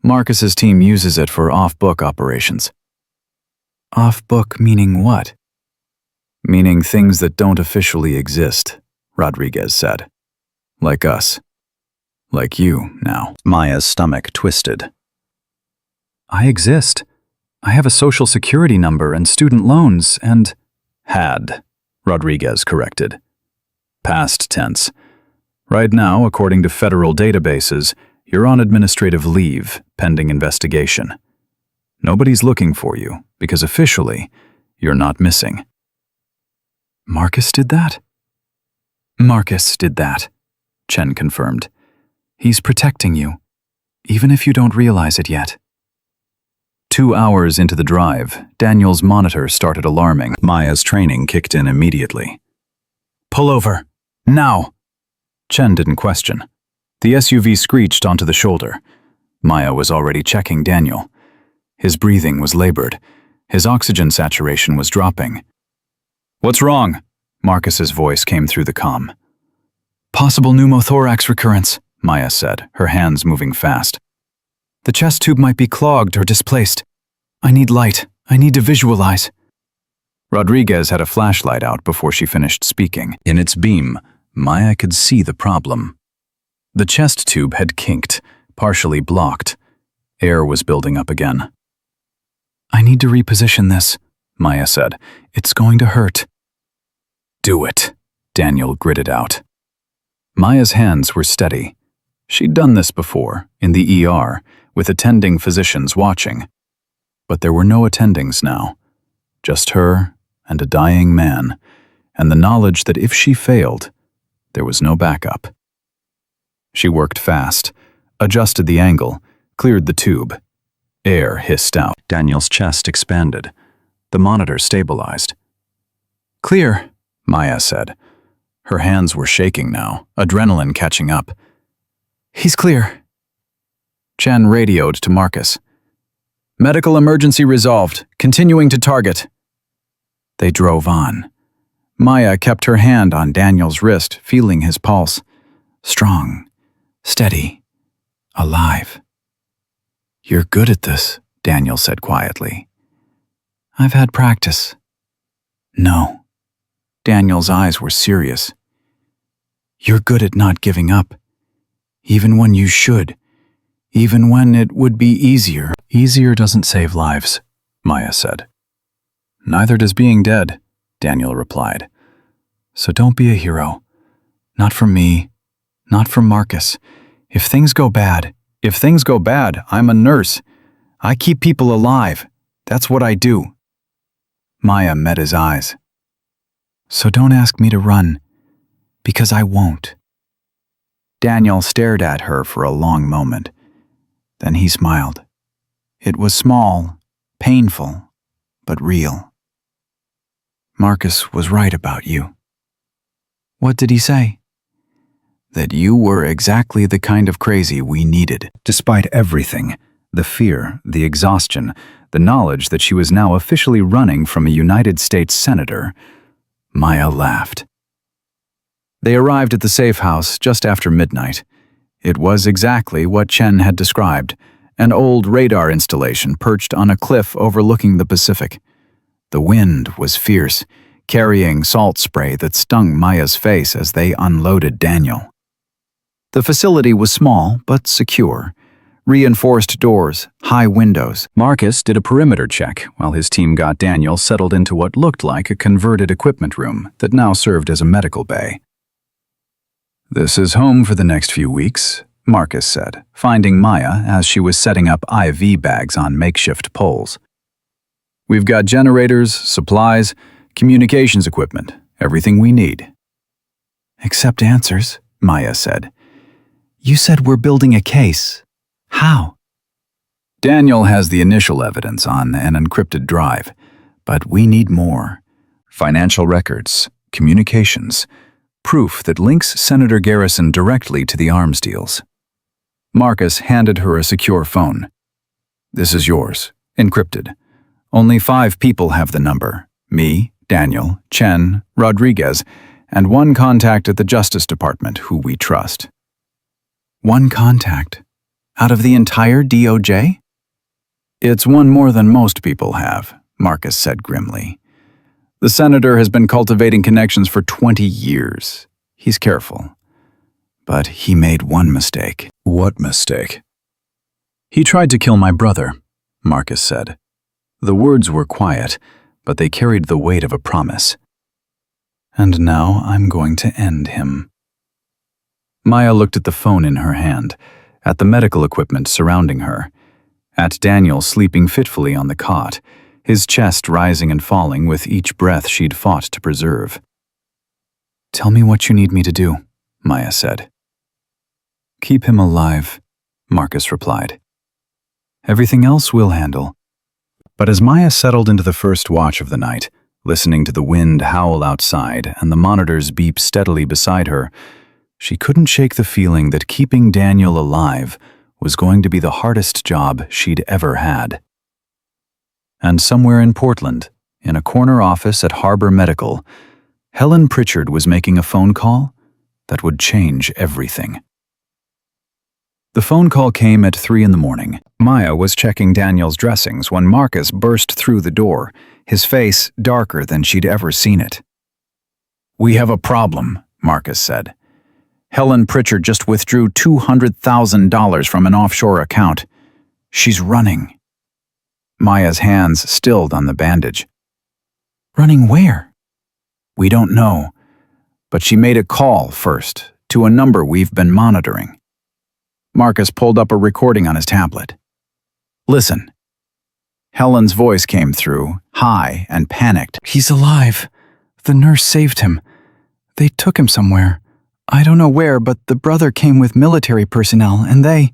Speaker 1: Marcus's team uses it for off-book operations. Off-book meaning what? Meaning things that don't officially exist, Rodriguez said. Like us. Like you, now. Maya's stomach twisted. I exist. I have a social security number and student loans and… Had, Rodriguez corrected. Past tense. Right now, according to federal databases, you're on administrative leave, pending investigation. Nobody's looking for you, because officially, you're not missing. Marcus did that? Marcus did that, Chen confirmed. He's protecting you, even if you don't realize it yet. 2 hours into the drive, Daniel's monitor started alarming. Maya's training kicked in immediately. Pull over. Now! Chen didn't question. The SUV screeched onto the shoulder. Maya was already checking Daniel. His breathing was labored. His oxygen saturation was dropping. What's wrong? Marcus's voice came through the comm. Possible pneumothorax recurrence, Maya said, her hands moving fast. The chest tube might be clogged or displaced. I need light. I need to visualize. Rodriguez had a flashlight out before she finished speaking. In its beam, Maya could see the problem. The chest tube had kinked, partially blocked. Air was building up again. I need to reposition this, Maya said. It's going to hurt. Do it, Daniel gritted out. Maya's hands were steady. She'd done this before, in the ER, with attending physicians watching. But there were no attendings now. Just her and a dying man, and the knowledge that if she failed, there was no backup. She worked fast, adjusted the angle, cleared the tube. Air hissed out. Daniel's chest expanded. The monitor stabilized. Clear, Maya said. Her hands were shaking now, adrenaline catching up. He's clear. Chen radioed to Marcus. Medical emergency resolved. Continuing to target. They drove on. Maya kept her hand on Daniel's wrist, feeling his pulse. Strong, steady, alive. You're good at this, Daniel said quietly. I've had practice. No. Daniel's eyes were serious. You're good at not giving up. Even when you should. Even when it would be easier. Easier doesn't save lives, Maya said. Neither does being dead, Daniel replied. So don't be a hero. Not for me. Not for Marcus. If things go bad, I'm a nurse. I keep people alive. That's what I do. Maya met his eyes. So don't ask me to run, because I won't. Daniel stared at her for a long moment. Then he smiled. It was small, painful, but real. Marcus was right about you. What did he say? That you were exactly the kind of crazy we needed. Despite everything, the fear, the exhaustion, the knowledge that she was now officially running from a United States senator, Maya laughed. They arrived at the safe house just after midnight. It was exactly what Chen had described, an old radar installation perched on a cliff overlooking the Pacific. The wind was fierce, carrying salt spray that stung Maya's face as they unloaded Daniel. The facility was small but secure. Reinforced doors, high windows. Marcus did a perimeter check while his team got Daniel settled into what looked like a converted equipment room that now served as a medical bay. This is home for the next few weeks, Marcus said, finding Maya as she was setting up IV bags on makeshift poles. We've got generators, supplies, communications equipment, everything we need. Except answers, Maya said. You said we're building a case. How? Daniel has the initial evidence on an encrypted drive, but we need more. Financial records, communications, proof that links Senator Garrison directly to the arms deals. Marcus handed her a secure phone. This is yours, encrypted. Only 5 people have the number. Me, Daniel, Chen, Rodriguez, and 1 contact at the Justice Department who we trust. 1 contact? Out of the entire DOJ? It's one more than most people have, Marcus said grimly. The senator has been cultivating connections for 20 years. He's careful. But he made one mistake. What mistake? He tried to kill my brother, Marcus said. The words were quiet, but they carried the weight of a promise. And now I'm going to end him. Maya looked at the phone in her hand, at the medical equipment surrounding her, at Daniel sleeping fitfully on the cot, his chest rising and falling with each breath she'd fought to preserve. Tell me what you need me to do, Maya said. Keep him alive, Marcus replied. Everything else we'll handle. But as Maya settled into the first watch of the night, listening to the wind howl outside and the monitors beep steadily beside her, she couldn't shake the feeling that keeping Daniel alive was going to be the hardest job she'd ever had. And somewhere in Portland, in a corner office at Harbor Medical, Helen Pritchard was making a phone call that would change everything. The phone call came at 3 a.m. Maya was checking Daniel's dressings when Marcus burst through the door, his face darker than she'd ever seen it. "We have a problem," Marcus said. "Helen Pritchard just withdrew $200,000 from an offshore account. She's running." Maya's hands stilled on the bandage. "Running where?" "We don't know, but she made a call first to a number we've been monitoring." Marcus pulled up a recording on his tablet. "Listen." Helen's voice came through, high and panicked. "He's alive. The nurse saved him. They took him somewhere. I don't know where, but the brother came with military personnel, and they—"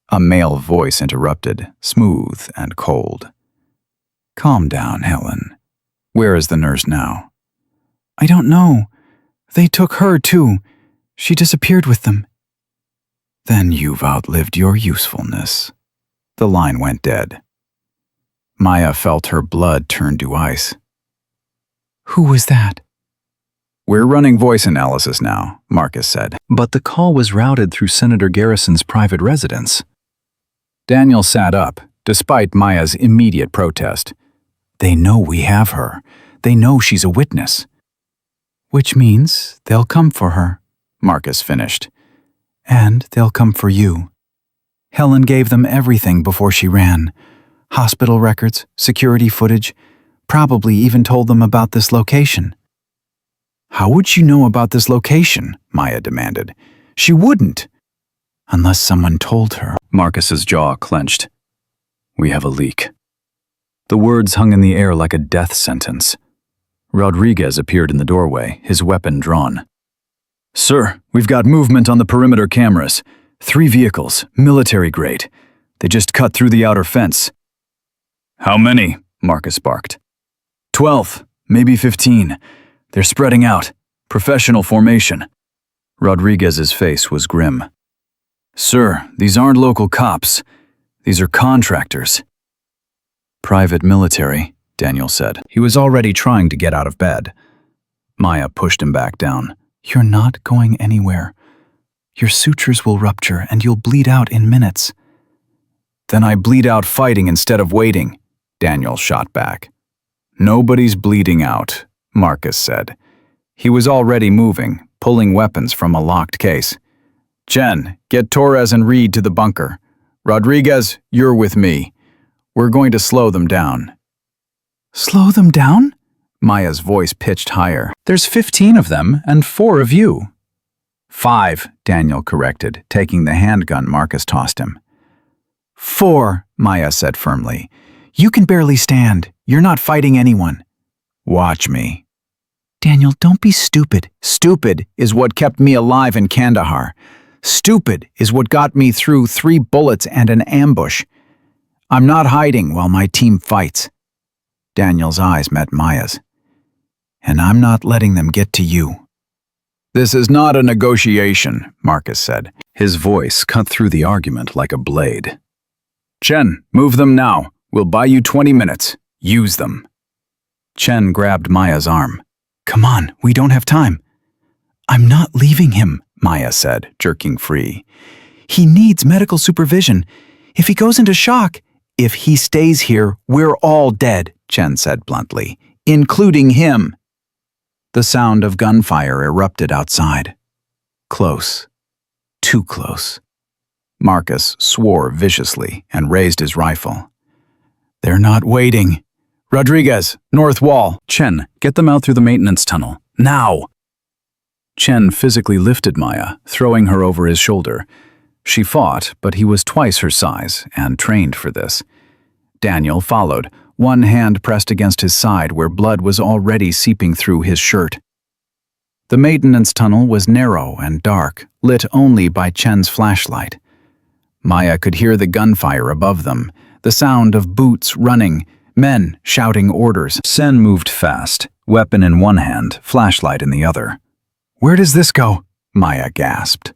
Speaker 1: A male voice interrupted, smooth and cold. "Calm down, Helen. Where is the nurse now?" "I don't know. They took her, too. She disappeared with them." "Then you've outlived your usefulness." The line went dead. Maya felt her blood turn to ice. "Who was that?" "We're running voice analysis now," Marcus said. But the call was routed through Senator Garrison's private residence. Daniel sat up, despite Maya's immediate protest. "They know we have her. They know she's a witness." "Which means they'll come for her," Marcus finished. "And they'll come for you. Helen gave them everything before she ran. Hospital records, security footage, probably even told them about this location." "How would she know about this location?" Maya demanded. "She wouldn't." "Unless someone told her." Marcus's jaw clenched. "We have a leak." The words hung in the air like a death sentence. Rodriguez appeared in the doorway, his weapon drawn. "Sir, we've got movement on the perimeter cameras. 3 vehicles, military grade. They just cut through the outer fence." "How many?" Marcus barked. 12, maybe 15. They're spreading out. Professional formation." Rodriguez's face was grim. "Sir, these aren't local cops. These are contractors." "Private military," Daniel said. He was already trying to get out of bed. Maya pushed him back down. "You're not going anywhere. Your sutures will rupture and you'll bleed out in minutes." "Then I bleed out fighting instead of waiting," Daniel shot back. "Nobody's bleeding out," Marcus said. He was already moving, pulling weapons from a locked case. "Jen, get Torres and Reed to the bunker. Rodriguez, you're with me. We're going to slow them down." "Slow them down?" Maya's voice pitched higher. "There's 15 of them and 4 of you." 5, Daniel corrected, taking the handgun Marcus tossed him. 4, Maya said firmly. "You can barely stand. You're not fighting anyone." "Watch me." "Daniel, don't be stupid." "Stupid is what kept me alive in Kandahar. Stupid is what got me through 3 bullets and an ambush. I'm not hiding while my team fights." Daniel's eyes met Maya's. "And I'm not letting them get to you." "This is not a negotiation," Marcus said. His voice cut through the argument like a blade. "Chen, move them now. We'll buy you 20 minutes. Use them." Chen grabbed Maya's arm. "Come on, we don't have time." "I'm not leaving him," Maya said, jerking free. He needs medical supervision. If he goes into shock, if he stays here, we're all dead, Chen said bluntly, including him. The sound of gunfire erupted outside. Close. Too close. Marcus swore viciously and raised his rifle. They're not waiting. Rodriguez, north wall. Chen, get them out through the maintenance tunnel. Now! Chen physically lifted Maya, throwing her over his shoulder. She fought, but he was twice her size and trained for this. Daniel followed, one hand pressed against his side where blood was already seeping through his shirt. The maintenance tunnel was narrow and dark, lit only by Chen's flashlight. Maya could hear the gunfire above them, the sound of boots running, men shouting orders. Sen moved fast, weapon in one hand, flashlight in the other. Where does this go? Maya gasped.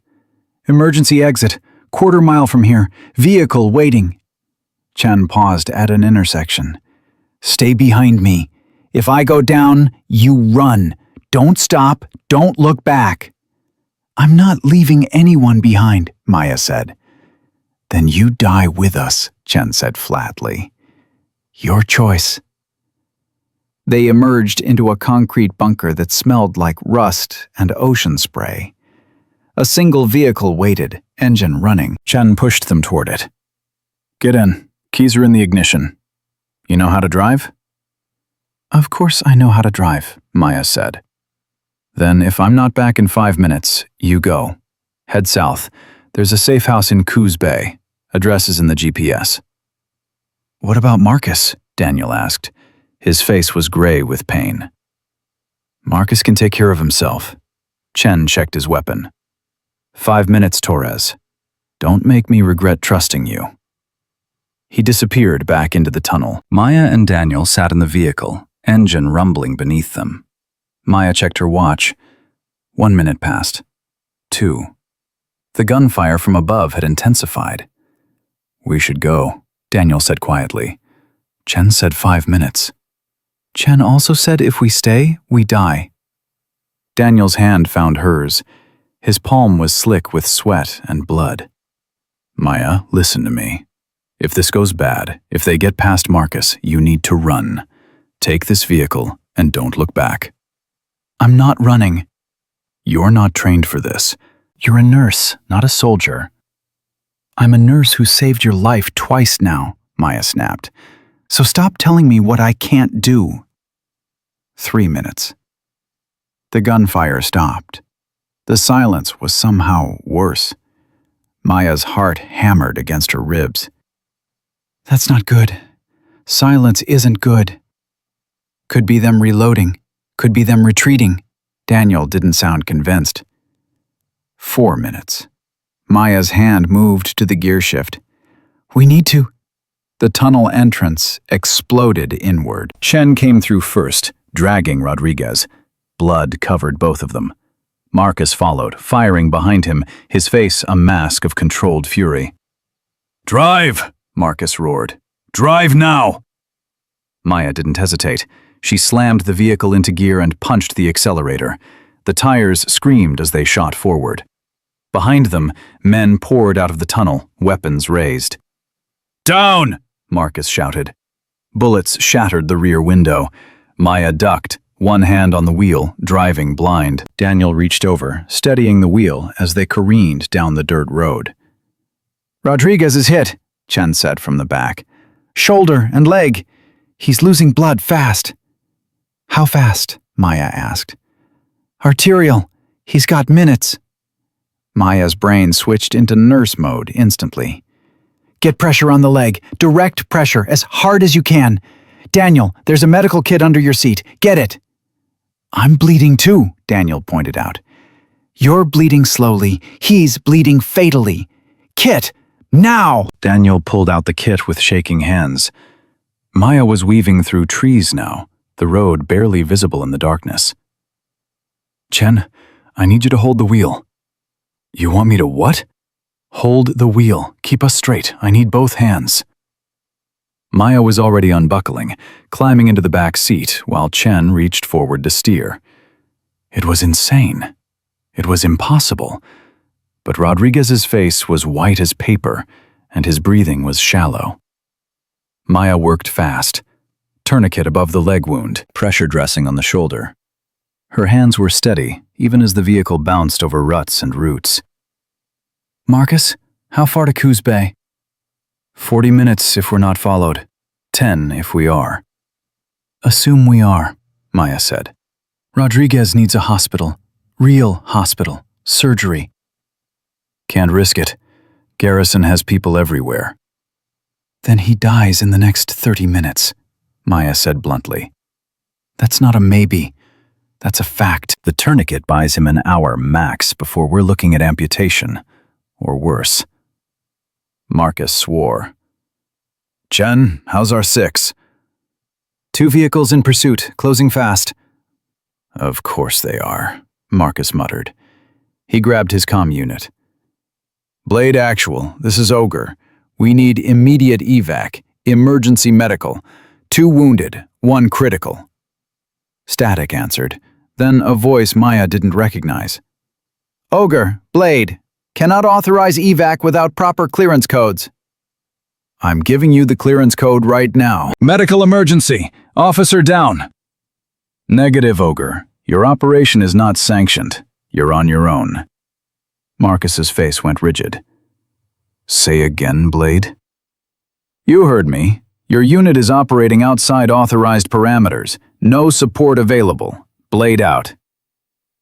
Speaker 1: Emergency exit, quarter-mile from here, vehicle waiting. Chen paused at an intersection. Stay behind me. If I go down, you run. Don't stop, don't look back. I'm not leaving anyone behind, Maya said. Then you die with us, Chen said flatly. Your choice. They emerged into a concrete bunker that smelled like rust and ocean spray. A single vehicle waited, engine running. Chen pushed them toward it. Get in. Keys are in the ignition. You know how to drive? Of course I know how to drive, Maya said. Then if I'm not back in 5 minutes, you go. Head south. There's a safe house in Coos Bay. Address is in the GPS. What about Marcus? Daniel asked. His face was gray with pain. Marcus can take care of himself. Chen checked his weapon. 5 minutes, Torres. Don't make me regret trusting you. He disappeared back into the tunnel. Maya and Daniel sat in the vehicle, engine rumbling beneath them. Maya checked her watch. 1 minute passed. 2. The gunfire from above had intensified. We should go, Daniel said quietly. Chen said 5 minutes. Chen also said if we stay, we die. Daniel's hand found hers. His palm was slick with sweat and blood. Maya, listen to me. If this goes bad, if they get past Marcus, you need to run. Take this vehicle and don't look back. I'm not running. You're not trained for this. You're a nurse, not a soldier. I'm a nurse who saved your life twice now, Maya snapped. So stop telling me what I can't do. 3 minutes. The gunfire stopped. The silence was somehow worse. Maya's heart hammered against her ribs. That's not good. Silence isn't good. Could be them reloading. Could be them retreating. Daniel didn't sound convinced. 4 minutes. Maya's hand moved to the gear shift. We need to. The tunnel entrance exploded inward. Chen came through first, dragging Rodriguez. Blood covered both of them. Marcus followed, firing behind him, his face a mask of controlled fury. Drive! Marcus roared. Drive now! Maya didn't hesitate. She slammed the vehicle into gear and punched the accelerator. The tires screamed as they shot forward. Behind them, men poured out of the tunnel, weapons raised. Down! Marcus shouted. Bullets shattered the rear window. Maya ducked, one hand on the wheel, driving blind. Daniel reached over, steadying the wheel as they careened down the dirt road. Rodriguez is hit, Chen said from the back. Shoulder and leg. He's losing blood fast. How fast? Maya asked. Arterial. He's got minutes. Maya's brain switched into nurse mode instantly. Get pressure on the leg. Direct pressure, as hard as you can. Daniel, there's a medical kit under your seat. Get it. I'm bleeding too, Daniel pointed out. You're bleeding slowly. He's bleeding fatally. Kit, now! Daniel pulled out the kit with shaking hands. Maya was weaving through trees now, the road barely visible in the darkness. Chen, I need you to hold the wheel. You want me to what? Hold the wheel. Keep us straight. I need both hands. Maya was already unbuckling, climbing into the back seat while Chen reached forward to steer. It was insane. It was impossible. but Rodriguez's face was white as paper, and his breathing was shallow. Maya worked fast. Tourniquet above the leg wound, pressure dressing on the shoulder. Her hands were steady, even as the vehicle bounced over ruts and roots. "Marcus, how far to Coos Bay?" 40 minutes if we're not followed. 10 if we are." "Assume we are," Maya said. "Rodriguez needs a hospital. Real hospital. Surgery." "Can't risk it. Garrison has people everywhere." "Then he dies in the next 30 minutes, Maya said bluntly. "That's not a maybe. That's a fact. The tourniquet buys him an hour max before we're looking at amputation, or worse." Marcus swore. "Chen, how's our 6? 2 vehicles in pursuit, closing fast." "Of course they are," Marcus muttered. He grabbed his comm unit. "Blade Actual, this is Ogre. We need immediate evac, emergency medical. 2 wounded, 1 critical." Static answered, then a voice Maya didn't recognize. "Ogre, Blade, cannot authorize evac without proper clearance codes." "I'm giving you the clearance code right now." "Medical emergency. Officer down." "Negative, Ogre. Your operation is not sanctioned. You're on your own." Marcus's face went rigid. "Say again, Blade?" "You heard me. Your unit is operating outside authorized parameters. No support available. Blade out."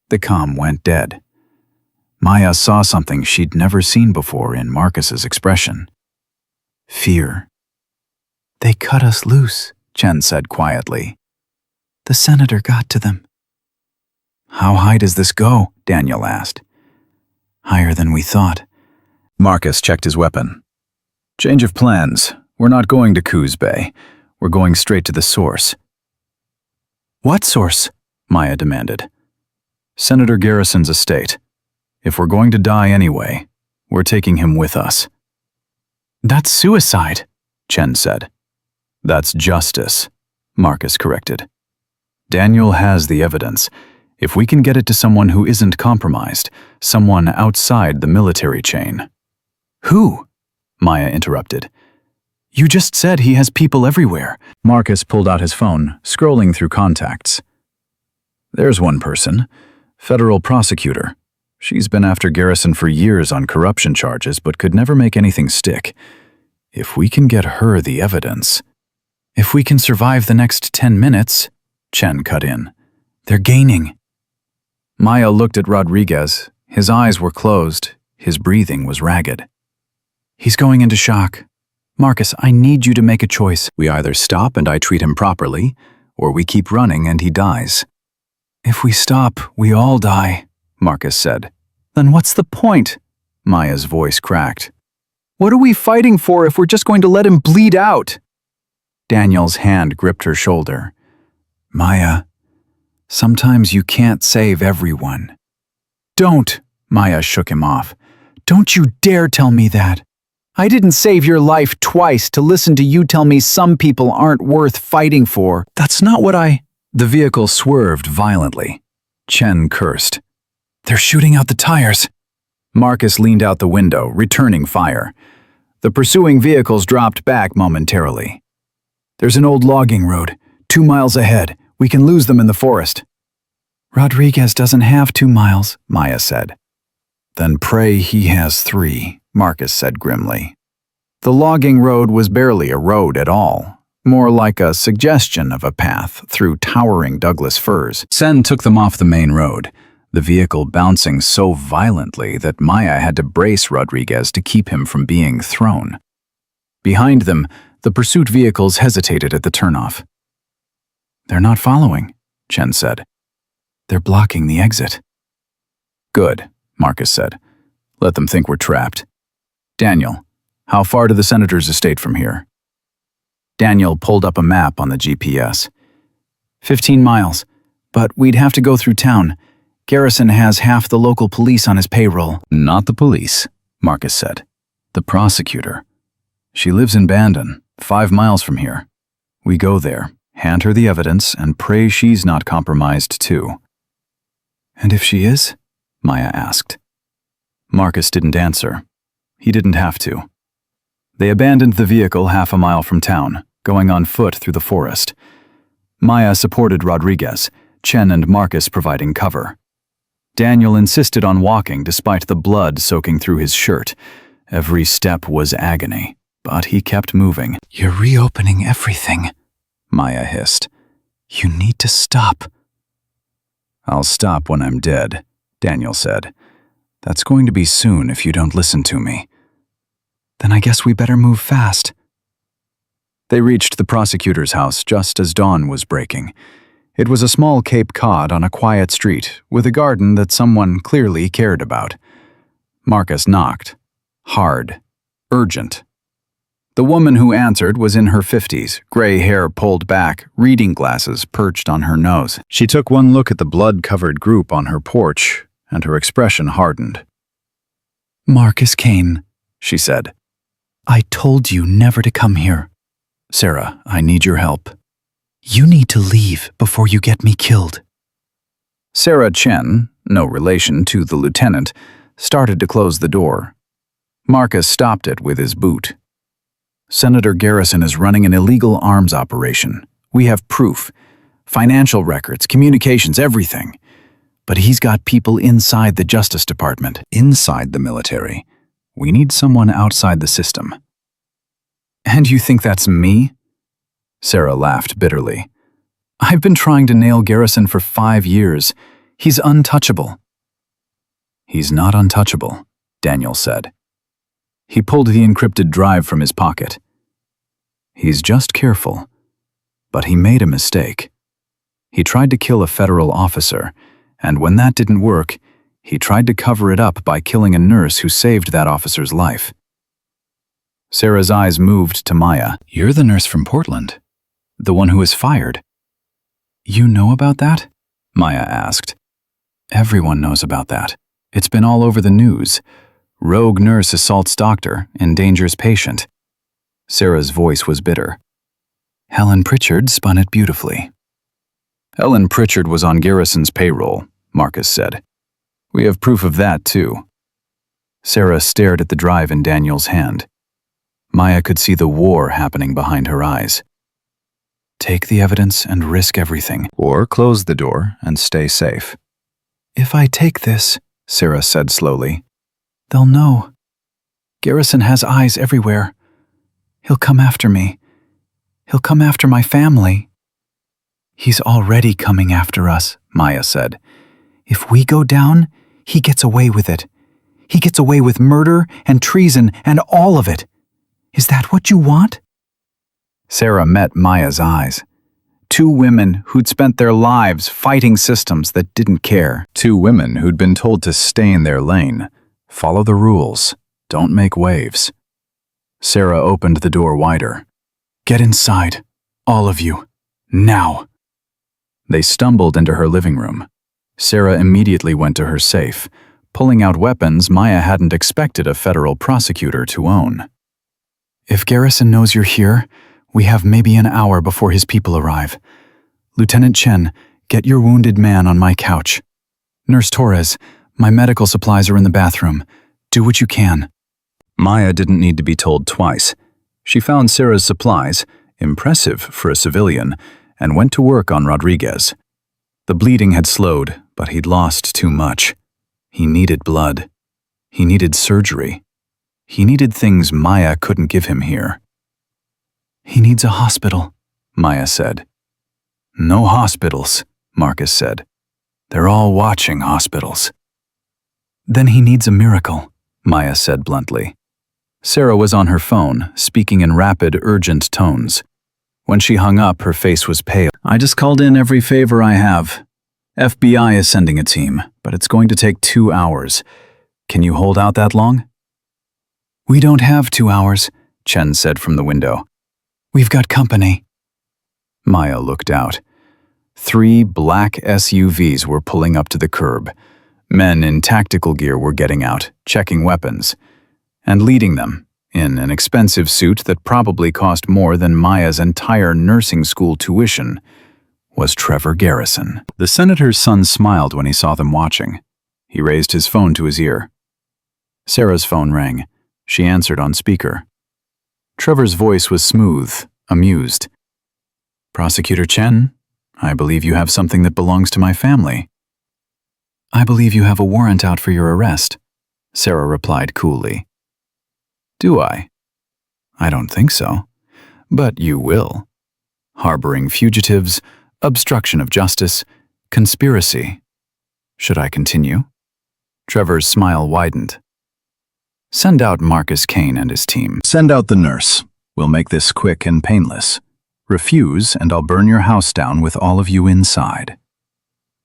Speaker 1: The comm went dead. Maya saw something she'd never seen before in Marcus's expression. Fear. "They cut us loose," Chen said quietly. "The senator got to them." "How high does this go?" Daniel asked. "Higher than we thought." Marcus checked his weapon. "Change of plans. We're not going to Coos Bay. We're going straight to the source." "What source?" Maya demanded. "Senator Garrison's estate. If we're going to die anyway, we're taking him with us." "That's suicide," Chen said. "That's justice," Marcus corrected. "Daniel has the evidence. If we can get it to someone who isn't compromised, someone outside the military chain." "Who?" Maya interrupted. "You just said he has people everywhere." Marcus pulled out his phone, scrolling through contacts. "There's one person. Federal prosecutor. She's been after Garrison for years on corruption charges but could never make anything stick. If we can get her the evidence..." "If we can survive the next 10 minutes, Chen cut in. "They're gaining." Maya looked at Rodriguez. His eyes were closed. His breathing was ragged. "He's going into shock. Marcus, I need you to make a choice. We either stop and I treat him properly, or we keep running and he dies." "If we stop, we all die," Marcus said. "Then what's the point?" Maya's voice cracked. "What are we fighting for if we're just going to let him bleed out?" Daniel's hand gripped her shoulder. "Maya, sometimes you can't save everyone." "Don't," Maya shook him off. "Don't you dare tell me that. I didn't save your life twice to listen to you tell me some people aren't worth fighting for. That's not what I..." The vehicle swerved violently. Chen cursed. "They're shooting out the tires." Marcus leaned out the window, returning fire. The pursuing vehicles dropped back momentarily. "There's an old logging road, 2 miles ahead. We can lose them in the forest." "Rodriguez doesn't have 2 miles, Maya said. "Then pray he has 3, Marcus said grimly. The logging road was barely a road at all, more like a suggestion of a path through towering Douglas firs. Sen took them off the main road, the vehicle bouncing so violently that Maya had to brace Rodriguez to keep him from being thrown. Behind them, the pursuit vehicles hesitated at the turnoff. "They're not following," Chen said. "They're blocking the exit." "Good," Marcus said. "Let them think we're trapped. Daniel, how far to the senator's estate from here?" Daniel pulled up a map on the GPS. 15 miles, but we'd have to go through town. Garrison has half the local police on his payroll." "Not the police," Marcus said. "The prosecutor. She lives in Bandon, 5 miles from here. We go there, hand her the evidence, and pray she's not compromised too." "And if she is?" Maya asked. Marcus didn't answer. He didn't have to. They abandoned the vehicle half a mile from town, going on foot through the forest. Maya supported Rodriguez, Chen and Marcus providing cover. Daniel insisted on walking despite the blood soaking through his shirt. Every step was agony, but he kept moving. "You're reopening everything," Maya hissed. "You need to stop." "I'll stop when I'm dead," Daniel said. "That's going to be soon if you don't listen to me." "Then I guess we better move fast." They reached the prosecutor's house just as dawn was breaking. It was a small Cape Cod on a quiet street with a garden that someone clearly cared about. Marcus knocked. Hard. Urgent. The woman who answered was in her 50s, gray hair pulled back, reading glasses perched on her nose. She took one look at the blood-covered group on her porch, and her expression hardened. "Marcus Kane," she said. "I told you never to come here. Sarah, I need your help. You need to leave before you get me killed." Sarah Chen, no relation to the lieutenant, started to close the door. Marcus stopped it with his boot. "Senator Garrison is running an illegal arms operation. We have proof. Financial records, communications, everything. But he's got people inside the Justice Department, inside the military. We need someone outside the system." "And you think that's me?" Sarah laughed bitterly. "I've been trying to nail Garrison for 5 years. He's untouchable." "He's not untouchable," Daniel said. He pulled the encrypted drive from his pocket. "He's just careful. But he made a mistake. He tried to kill a federal officer, and when that didn't work, he tried to cover it up by killing a nurse who saved that officer's life." Sarah's eyes moved to Maya. "You're the nurse from Portland. The one who was fired." "You know about that?" Maya asked. "Everyone knows about that. It's been all over the news. Rogue nurse assaults doctor, endangers patient." Sarah's voice was bitter. "Helen Pritchard spun it beautifully." "Helen Pritchard was on Garrison's payroll," Marcus said. "We have proof of that, too." Sarah stared at the drive in Daniel's hand. Maya could see the war happening behind her eyes. "Take the evidence and risk everything, or close the door and stay safe." "If I take this," Sarah said slowly, "they'll know. Garrison has eyes everywhere. He'll come after me. He'll come after my family." "He's already coming after us," Maya said. "If we go down, he gets away with it. He gets away with murder and treason and all of it. Is that what you want?" Sarah met Maya's eyes. 2 women who'd spent their lives fighting systems that didn't care. 2 women who'd been told to stay in their lane. Follow the rules. Don't make waves. Sarah opened the door wider. "Get inside. All of you. Now." They stumbled into her living room. Sarah immediately went to her safe, pulling out weapons Maya hadn't expected a federal prosecutor to own. "If Garrison knows you're here, we have maybe an hour before his people arrive. Lieutenant Chen, get your wounded man on my couch. Nurse Torres, my medical supplies are in the bathroom. Do what you can." Maya didn't need to be told twice. She found Sarah's supplies, impressive for a civilian, and went to work on Rodriguez. The bleeding had slowed, but he'd lost too much. He needed blood. He needed surgery. He needed things Maya couldn't give him here. "He needs a hospital," Maya said. "No hospitals," Marcus said. "They're all watching hospitals." "Then he needs a miracle," Maya said bluntly. Sarah was on her phone, speaking in rapid, urgent tones. When she hung up, her face was pale. "I just called in every favor I have. FBI is sending a team, but it's going to take 2 hours. Can you hold out that long?" "We don't have 2 hours," Chen said from the window. "We've got company." Maya looked out. 3 black SUVs were pulling up to the curb. Men in tactical gear were getting out, checking weapons. And leading them, in an expensive suit that probably cost more than Maya's entire nursing school tuition, was Trevor Garrison. The senator's son smiled when he saw them watching. He raised his phone to his ear. Sarah's phone rang. She answered on speaker. Trevor's voice was smooth, amused. "Prosecutor Chen, I believe you have something that belongs to my family." "I believe you have a warrant out for your arrest," Sarah replied coolly. "Do I? I don't think so. But you will. Harboring fugitives, obstruction of justice, conspiracy. Should I continue?" Trevor's smile widened. "Send out Marcus Kane and his team."
Speaker 2: "Send out the nurse. We'll make this quick and painless. Refuse, and I'll burn your house down with all of you inside."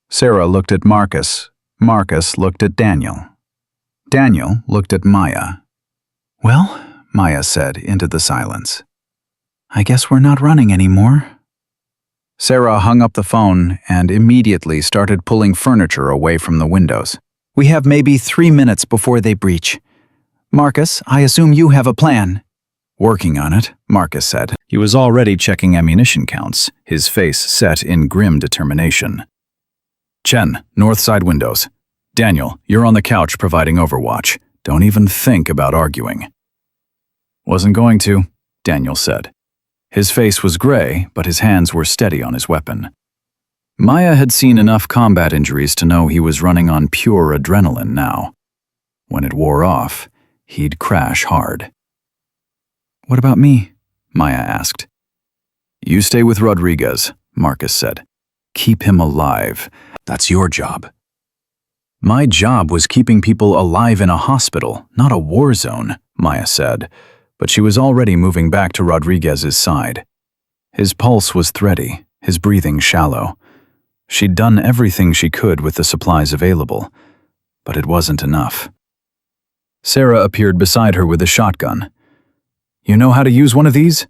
Speaker 2: Sarah looked at Marcus. Marcus looked at Daniel. Daniel looked at Maya.
Speaker 1: "Well," Maya said into the silence, "I guess we're not running anymore." Sarah hung up the phone and immediately started pulling furniture away from the windows. "We have maybe 3 minutes before they breach. Marcus, I assume you have a plan." "Working on it," Marcus said. He was already checking ammunition counts, his face set in grim determination. "Chen, north side windows. Daniel, you're on the couch providing overwatch. Don't even think about arguing." "Wasn't going to," Daniel said. His face was gray, but his hands were steady on his weapon. Maya had seen enough combat injuries to know he was running on pure adrenaline now. When it wore off, he'd crash hard. "What about me?" Maya asked. "You stay with Rodriguez," Marcus said. "Keep him alive. That's your job." "My job was keeping people alive in a hospital, not a war zone," Maya said, but she was already moving back to Rodriguez's side. His pulse was thready, his breathing shallow. She'd done everything she could with the supplies available, but it wasn't enough. Sarah appeared beside her with a shotgun. "You know how to use one of these?"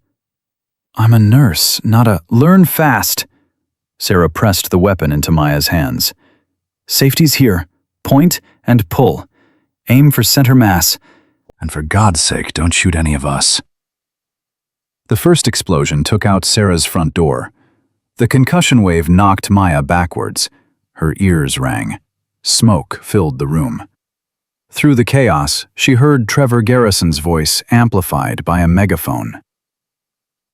Speaker 1: "I'm a nurse, not a—" "Learn fast." Sarah pressed the weapon into Maya's hands. "Safety's here. Point and pull. Aim for center mass. And for God's sake, don't shoot any of us." The first explosion took out Sarah's front door. The concussion wave knocked Maya backwards. Her ears rang. Smoke filled the room. Through the chaos, she heard Trevor Garrison's voice amplified by a megaphone.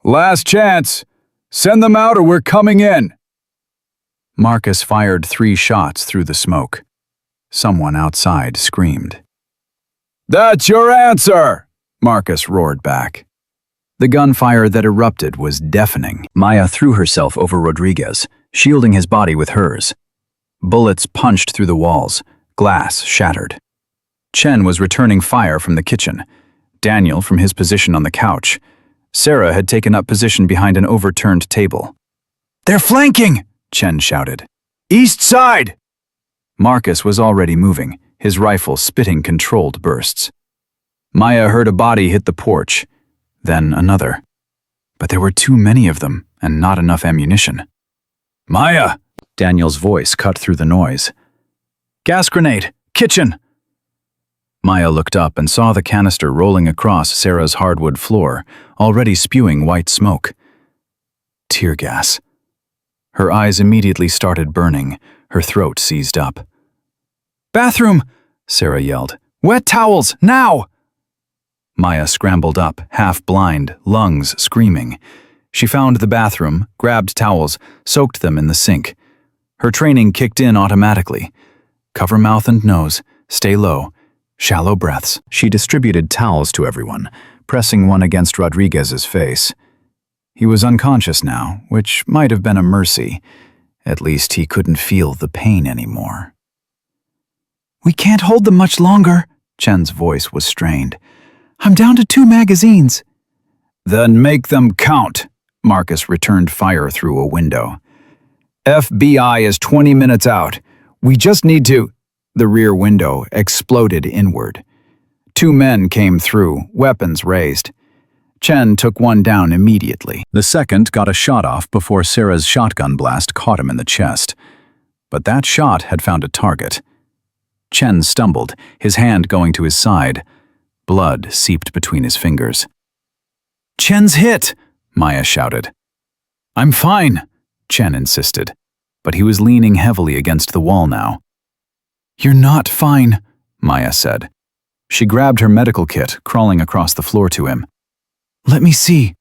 Speaker 1: "Last chance! Send them out or we're coming in!" Marcus fired 3 shots through the smoke. Someone outside screamed. "That's your answer!" Marcus roared back. The gunfire that erupted was deafening. Maya threw herself over Rodriguez, shielding his body with hers. Bullets punched through the walls. Glass shattered. Chen was returning fire from the kitchen. Daniel from his position on the couch. Sarah had taken up position behind an overturned table. "They're flanking!" Chen shouted. "East side!" Marcus was already moving, his rifle spitting controlled bursts. Maya heard a body hit the porch, then another. But there were too many of them, and not enough ammunition. "Maya!" Daniel's voice cut through the noise. "Gas grenade! Kitchen!" Maya looked up and saw the canister rolling across Sarah's hardwood floor, already spewing white smoke. Tear gas. Her eyes immediately started burning, her throat seized up. "Bathroom!" Sarah yelled. "Wet towels, now!" Maya scrambled up, half blind, lungs screaming. She found the bathroom, grabbed towels, soaked them in the sink. Her training kicked in automatically. Cover mouth and nose, stay low, shallow breaths. She distributed towels to everyone, pressing one against Rodriguez's face. He was unconscious now, which might have been a mercy. At least he couldn't feel the pain anymore. "We can't hold them much longer," Chen's voice was strained. "I'm down to 2 magazines." "Then make them count," Marcus returned fire through a window. "FBI is 20 minutes out. We just need to—" The rear window exploded inward. 2 men came through, weapons raised. Chen took one down immediately. The second got a shot off before Sarah's shotgun blast caught him in the chest. But that shot had found a target. Chen stumbled, his hand going to his side. Blood seeped between his fingers. "Chen's hit!" Maya shouted. "I'm fine," Chen insisted, but he was leaning heavily against the wall now. "You're not fine," Maya said. She grabbed her medical kit, crawling across the floor to him. "Let me see."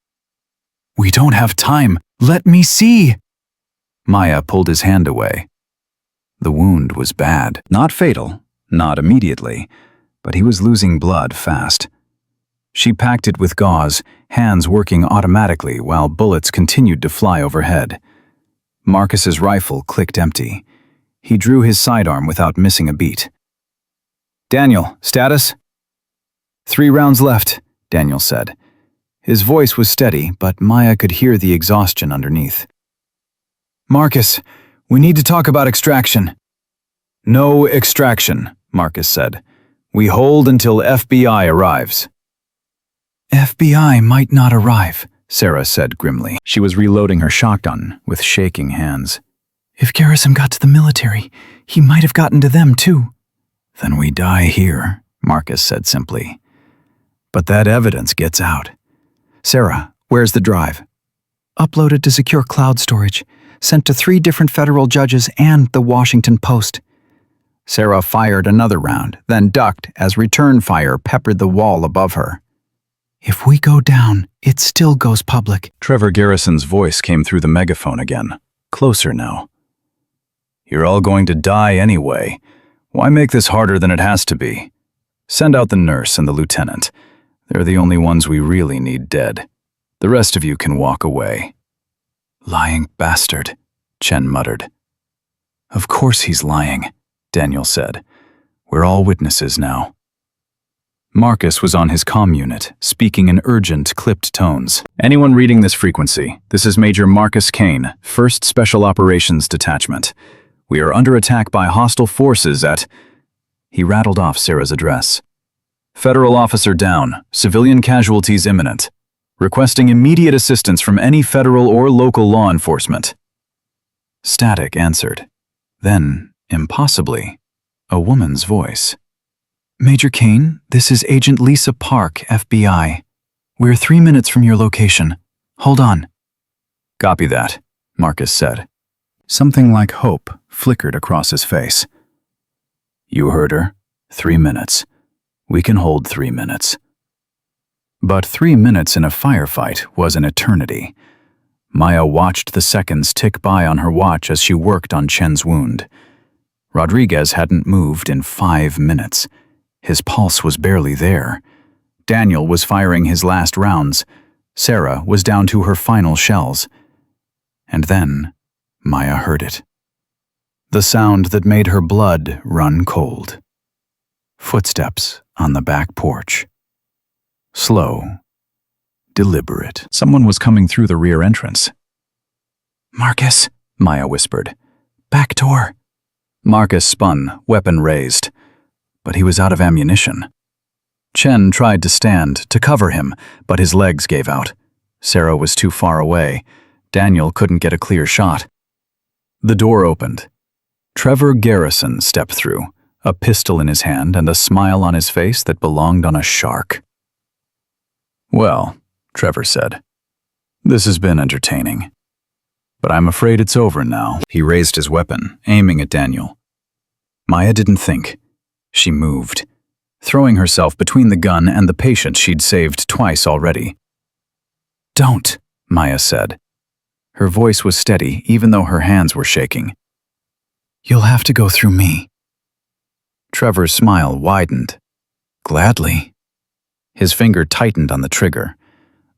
Speaker 1: "We don't have time. Let me see." Maya pulled his hand away. The wound was bad. Not fatal, not immediately, but he was losing blood fast. She packed it with gauze, hands working automatically while bullets continued to fly overhead. Marcus's rifle clicked empty. He drew his sidearm without missing a beat. "Daniel, status?" "3 rounds left," Daniel said. His voice was steady, but Maya could hear the exhaustion underneath. "Marcus, we need to talk about extraction." "No extraction," Marcus said. "We hold until FBI arrives." "FBI might not arrive," Sarah said grimly. She was reloading her shotgun with shaking hands. "If Garrison got to the military, he might have gotten to them too." "Then we die here," Marcus said simply. "But that evidence gets out." "Sarah, where's the drive?" "Uploaded to secure cloud storage, sent to 3 different federal judges and the Washington Post." Sarah fired another round, then ducked as return fire peppered the wall above her. "If we go down, it still goes public."
Speaker 2: Trevor Garrison's voice came through the megaphone again, closer now. "You're all going to die anyway. Why make this harder than it has to be? Send out the nurse and the lieutenant. They're the only ones we really need dead. The rest of you can walk away."
Speaker 1: "Lying bastard," Chen muttered. "Of course he's lying," Daniel said. "We're all witnesses now." Marcus was on his comm unit, speaking in urgent, clipped tones.
Speaker 2: "Anyone reading this frequency, this is Major Marcus Kane, 1st Special Operations Detachment. We are under attack by hostile forces at..." He rattled off Sarah's address. "Federal officer down, civilian casualties imminent. Requesting immediate assistance from any federal or local law enforcement."
Speaker 1: Static answered. Then, impossibly, a woman's voice. "Major Kane, this is Agent Lisa Park, FBI. We're 3 minutes from your location. Hold on."
Speaker 2: "Copy that," Marcus said.
Speaker 1: Something like hope flickered across his face. "You heard her. 3 minutes. We can hold 3 minutes." But 3 minutes in a firefight was an eternity. Maya watched the seconds tick by on her watch as she worked on Chen's wound. Rodriguez hadn't moved in 5 minutes. His pulse was barely there. Daniel was firing his last rounds. Sarah was down to her final shells. And then Maya heard it. The sound that made her blood run cold. Footsteps on the back porch. Slow, deliberate.
Speaker 2: Someone was coming through the rear entrance.
Speaker 1: "Marcus," Maya whispered. "Back door."
Speaker 2: Marcus spun, weapon raised. But he was out of ammunition. Chen tried to stand, to cover him, but his legs gave out. Sarah was too far away. Daniel couldn't get a clear shot. The door opened. Trevor Garrison stepped through, a pistol in his hand and a smile on his face that belonged on a shark. "Well," Trevor said, "this has been entertaining. But I'm afraid it's over now."
Speaker 1: He raised his weapon, aiming at Daniel. Maya didn't think. She moved, throwing herself between the gun and the patient she'd saved twice already. "Don't," Maya said. Her voice was steady, even though her hands were shaking. "You'll have to go through me." Trevor's smile widened. "Gladly." His finger tightened on the trigger.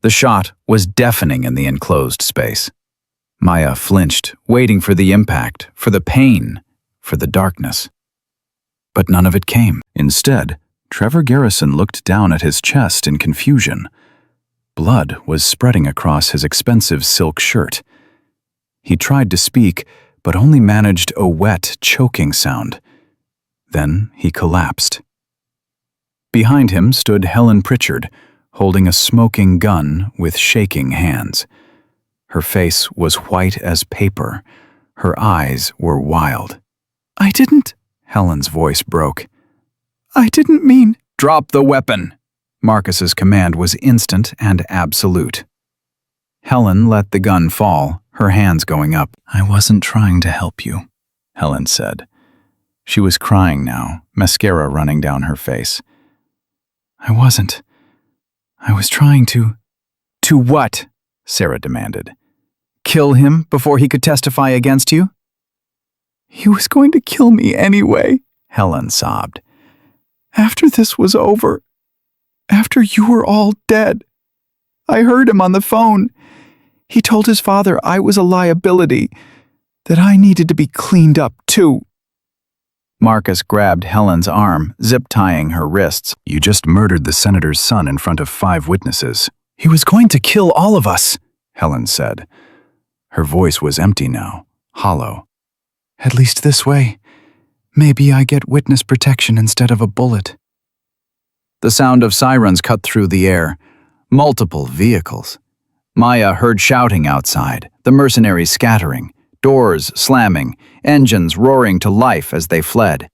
Speaker 1: The shot was deafening in the enclosed space. Maya flinched, waiting for the impact, for the pain, for the darkness. But none of it came. Instead, Trevor Garrison looked down at his chest in confusion. Blood was spreading across his expensive silk shirt. He tried to speak, but only managed a wet, choking sound. Then he collapsed. Behind him stood Helen Pritchard, holding a smoking gun with shaking hands. Her face was white as paper. Her eyes were wild. "I didn't," Helen's voice broke. "I didn't mean—" "Drop the weapon!" Marcus's command was instant and absolute. Helen let the gun fall, her hands going up. "I wasn't trying to help you," Helen said. She was crying now, mascara running down her face. I wasn't. I was trying to... To what? Sarah demanded. Kill him before he could testify against you? He was going to kill me anyway, Helen sobbed. After this was over, after you were all dead, I heard him on the phone. He told his father I was a liability, that I needed to be cleaned up too. Marcus grabbed Helen's arm, zip-tying her wrists. You just murdered the senator's son in front of 5 witnesses. He was going to kill all of us, Helen said. Her voice was empty now, hollow. At least this way, maybe I get witness protection instead of a bullet. The sound of sirens cut through the air. Multiple vehicles. Maya heard shouting outside, the mercenaries scattering, doors slamming, engines roaring to life as they fled.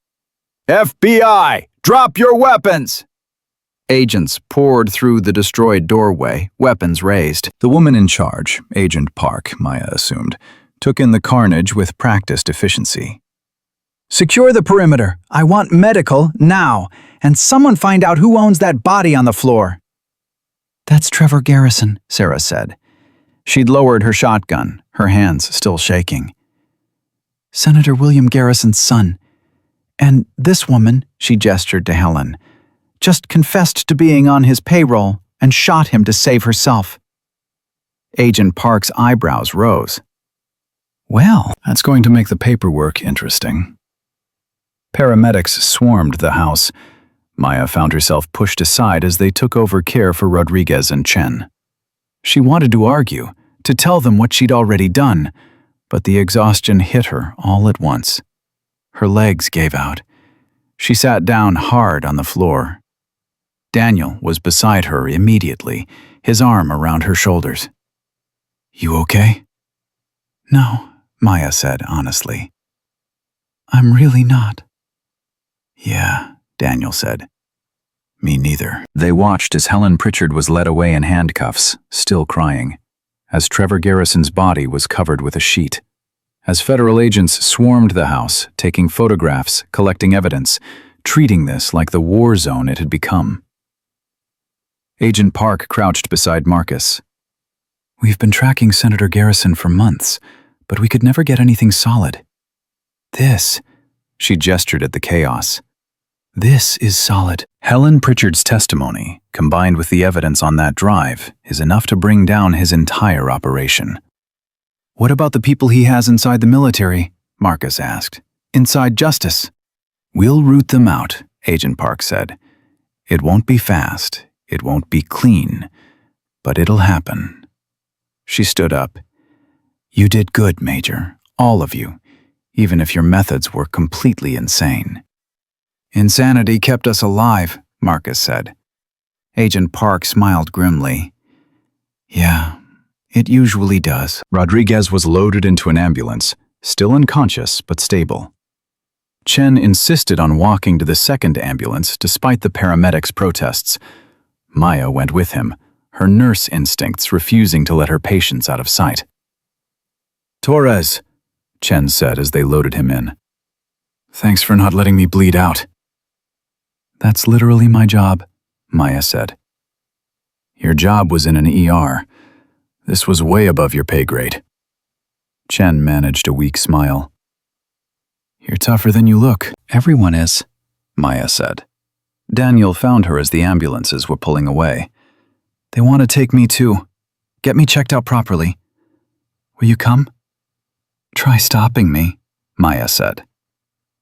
Speaker 1: FBI, drop your weapons! Agents poured through the destroyed doorway, weapons raised. The woman in charge, Agent Park, Maya assumed, took in the carnage with practiced efficiency. Secure the perimeter. I want medical now, and someone find out who owns that body on the floor. That's Trevor Garrison, Sarah said. She'd lowered her shotgun, her hands still shaking. Senator William Garrison's son. And this woman, she gestured to Helen, just confessed to being on his payroll and shot him to save herself. Agent Park's eyebrows rose. Well, that's going to make the paperwork interesting. Paramedics swarmed the house. Maya found herself pushed aside as they took over care for Rodriguez and Chen. She wanted to argue, to tell them what she'd already done, but the exhaustion hit her all at once. Her legs gave out. She sat down hard on the floor. Daniel was beside her immediately, his arm around her shoulders. You okay? No, Maya said honestly. I'm really not. Yeah, Daniel said. Me neither. They watched as Helen Pritchard was led away in handcuffs, still crying, as Trevor Garrison's body was covered with a sheet. As federal agents swarmed the house, taking photographs, collecting evidence, treating this like the war zone it had become. Agent Park crouched beside Marcus. We've been tracking Senator Garrison for months, but we could never get anything solid. This, she gestured at the chaos. This is solid. Helen Pritchard's testimony, combined with the evidence on that drive, is enough to bring down his entire operation. What about the people he has inside the military? Marcus asked. Inside justice? We'll root them out, Agent Park said. It won't be fast, it won't be clean, but it'll happen. She stood up. You did good, Major, all of you, even if your methods were completely insane. Insanity kept us alive, Marcus said. Agent Park smiled grimly. Yeah, it usually does. Rodriguez was loaded into an ambulance, still unconscious but stable. Chen insisted on walking to the second ambulance despite the paramedics' protests. Maya went with him, her nurse instincts refusing to let her patients out of sight. Torres, Chen said as they loaded him in. Thanks for not letting me bleed out. That's literally my job, Maya said. Your job was in an ER. This was way above your pay grade. Chen managed a weak smile. You're tougher than you look. Everyone is, Maya said. Daniel found her as the ambulances were pulling away. They want to take me too. Get me checked out properly. Will you come? Try stopping me, Maya said.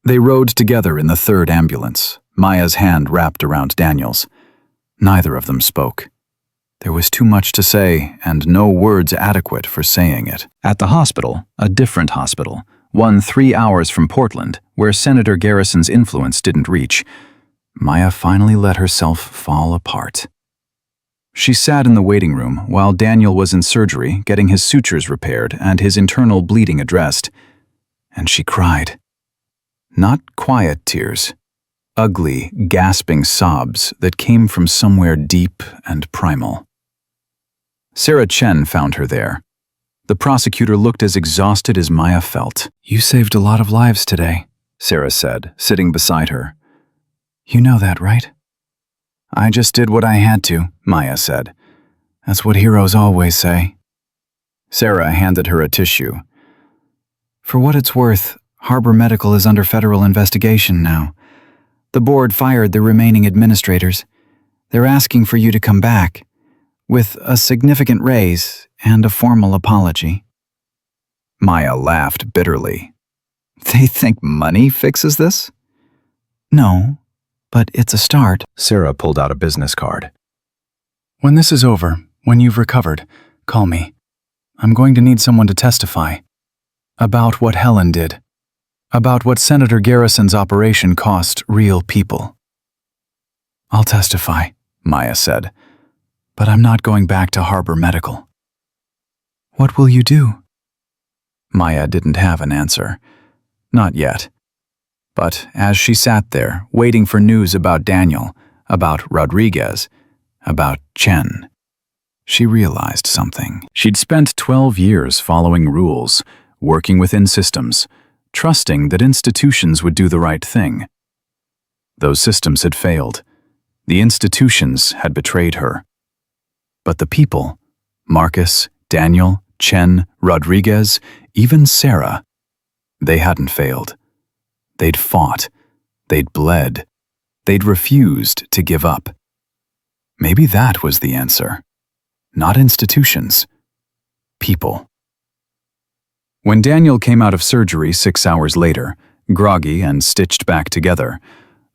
Speaker 1: They rode together in the third ambulance, Maya's hand wrapped around Daniel's. Neither of them spoke. There was too much to say and no words adequate for saying it. At the hospital, a different hospital, one 3 hours from Portland, where Senator Garrison's influence didn't reach, Maya finally let herself fall apart. She sat in the waiting room while Daniel was in surgery getting his sutures repaired and his internal bleeding addressed, and she cried. Not quiet tears, ugly, gasping sobs that came from somewhere deep and primal. Sarah Chen found her there. The prosecutor looked as exhausted as Maya felt. You saved a lot of lives today, Sarah said, sitting beside her. You know that, right? I just did what I had to, Maya said. That's what heroes always say. Sarah handed her a tissue. For what it's worth, Harbor Medical is under federal investigation now. The board fired the remaining administrators. They're asking for you to come back, with a significant raise and a formal apology. Maya laughed bitterly. They think money fixes this? No, but it's a start.
Speaker 2: Sarah pulled out a business card.
Speaker 1: When this is over, when you've recovered, call me. I'm going to need someone to testify. About what Helen did. About what Senator Garrison's operation cost real people. I'll testify, Maya said, but I'm not going back to Harbor Medical. What will you do? Maya didn't have an answer. Not yet. But as she sat there, waiting for news about Daniel, about Rodriguez, about Chen, she realized something. She'd spent 12 years following rules, working within systems, trusting that institutions would do the right thing. Those systems had failed. The institutions had betrayed her. But the people, Marcus, Daniel, Chen, Rodriguez, even Sarah, they hadn't failed. They'd fought. They'd bled. They'd refused to give up. Maybe that was the answer. Not institutions. People. When Daniel came out of surgery 6 hours later, groggy and stitched back together,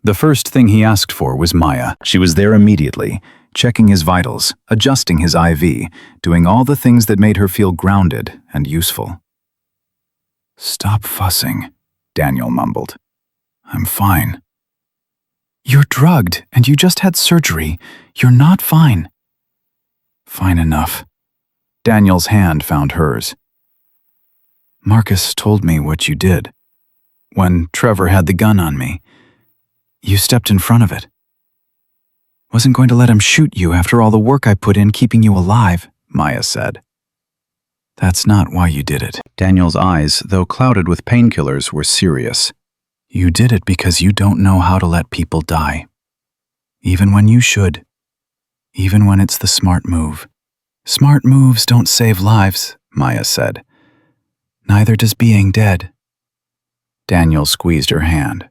Speaker 1: the first thing he asked for was Maya. She was there immediately, checking his vitals, adjusting his IV, doing all the things that made her feel grounded and useful. Stop fussing, Daniel mumbled. I'm fine. You're drugged and you just had surgery. You're not fine. Fine enough. Daniel's hand found hers. Marcus told me what you did. When Trevor had the gun on me, you stepped in front of it. Wasn't going to let him shoot you after all the work I put in keeping you alive, Maya said. That's not why you did it. Daniel's eyes, though clouded with painkillers, were serious. You did it because you don't know how to let people die. Even when you should. Even when it's the smart move. Smart moves don't save lives, Maya said. Neither does being dead. Daniel squeezed her hand.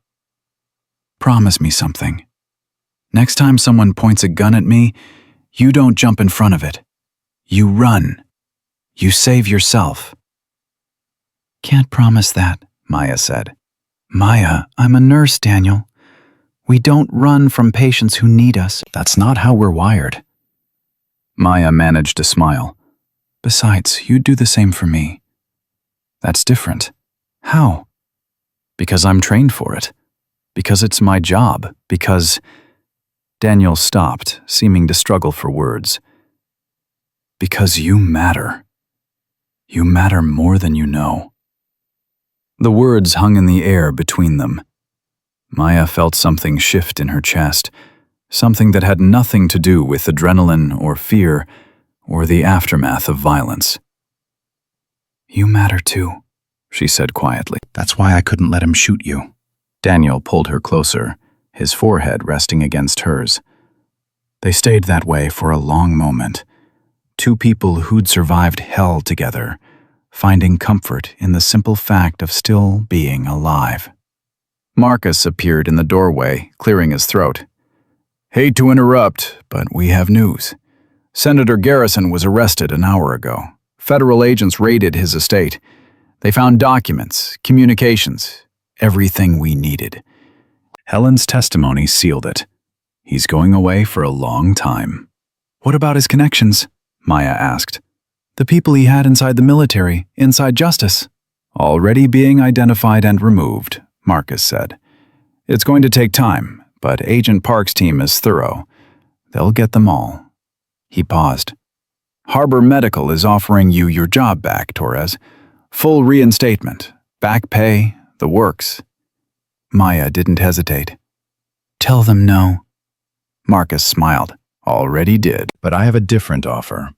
Speaker 1: Promise me something. Next time someone points a gun at me, you don't jump in front of it. You run. You save yourself. Can't promise that, Maya said. Maya, I'm a nurse, Daniel. We don't run from patients who need us. That's not how we're wired. Maya managed to smile. Besides, you'd do the same for me. That's different. How? Because I'm trained for it. Because it's my job. Because... Daniel stopped, seeming to struggle for words. Because you matter. You matter more than you know. The words hung in the air between them. Maya felt something shift in her chest, something that had nothing to do with adrenaline or fear or the aftermath of violence. You matter too, she said quietly. That's why I couldn't let him shoot you. Daniel pulled her closer, his forehead resting against hers. They stayed that way for a long moment. Two people who'd survived hell together, finding comfort in the simple fact of still being alive. Marcus appeared in the doorway, clearing his throat. Hate to interrupt, but we have news. Senator Garrison was arrested an hour ago. Federal agents raided his estate. They found documents, communications, everything we needed. Helen's testimony sealed it. He's going away for a long time. What about his connections? Maya asked. The people he had inside the military, inside justice. Already being identified and removed, Marcus said. It's going to take time, but Agent Park's team is thorough. They'll get them all. He paused. Harbor Medical is offering you your job back, Torres. Full reinstatement, back pay, the works. Maya didn't hesitate. Tell them no. Marcus smiled. Already did. But I have a different offer.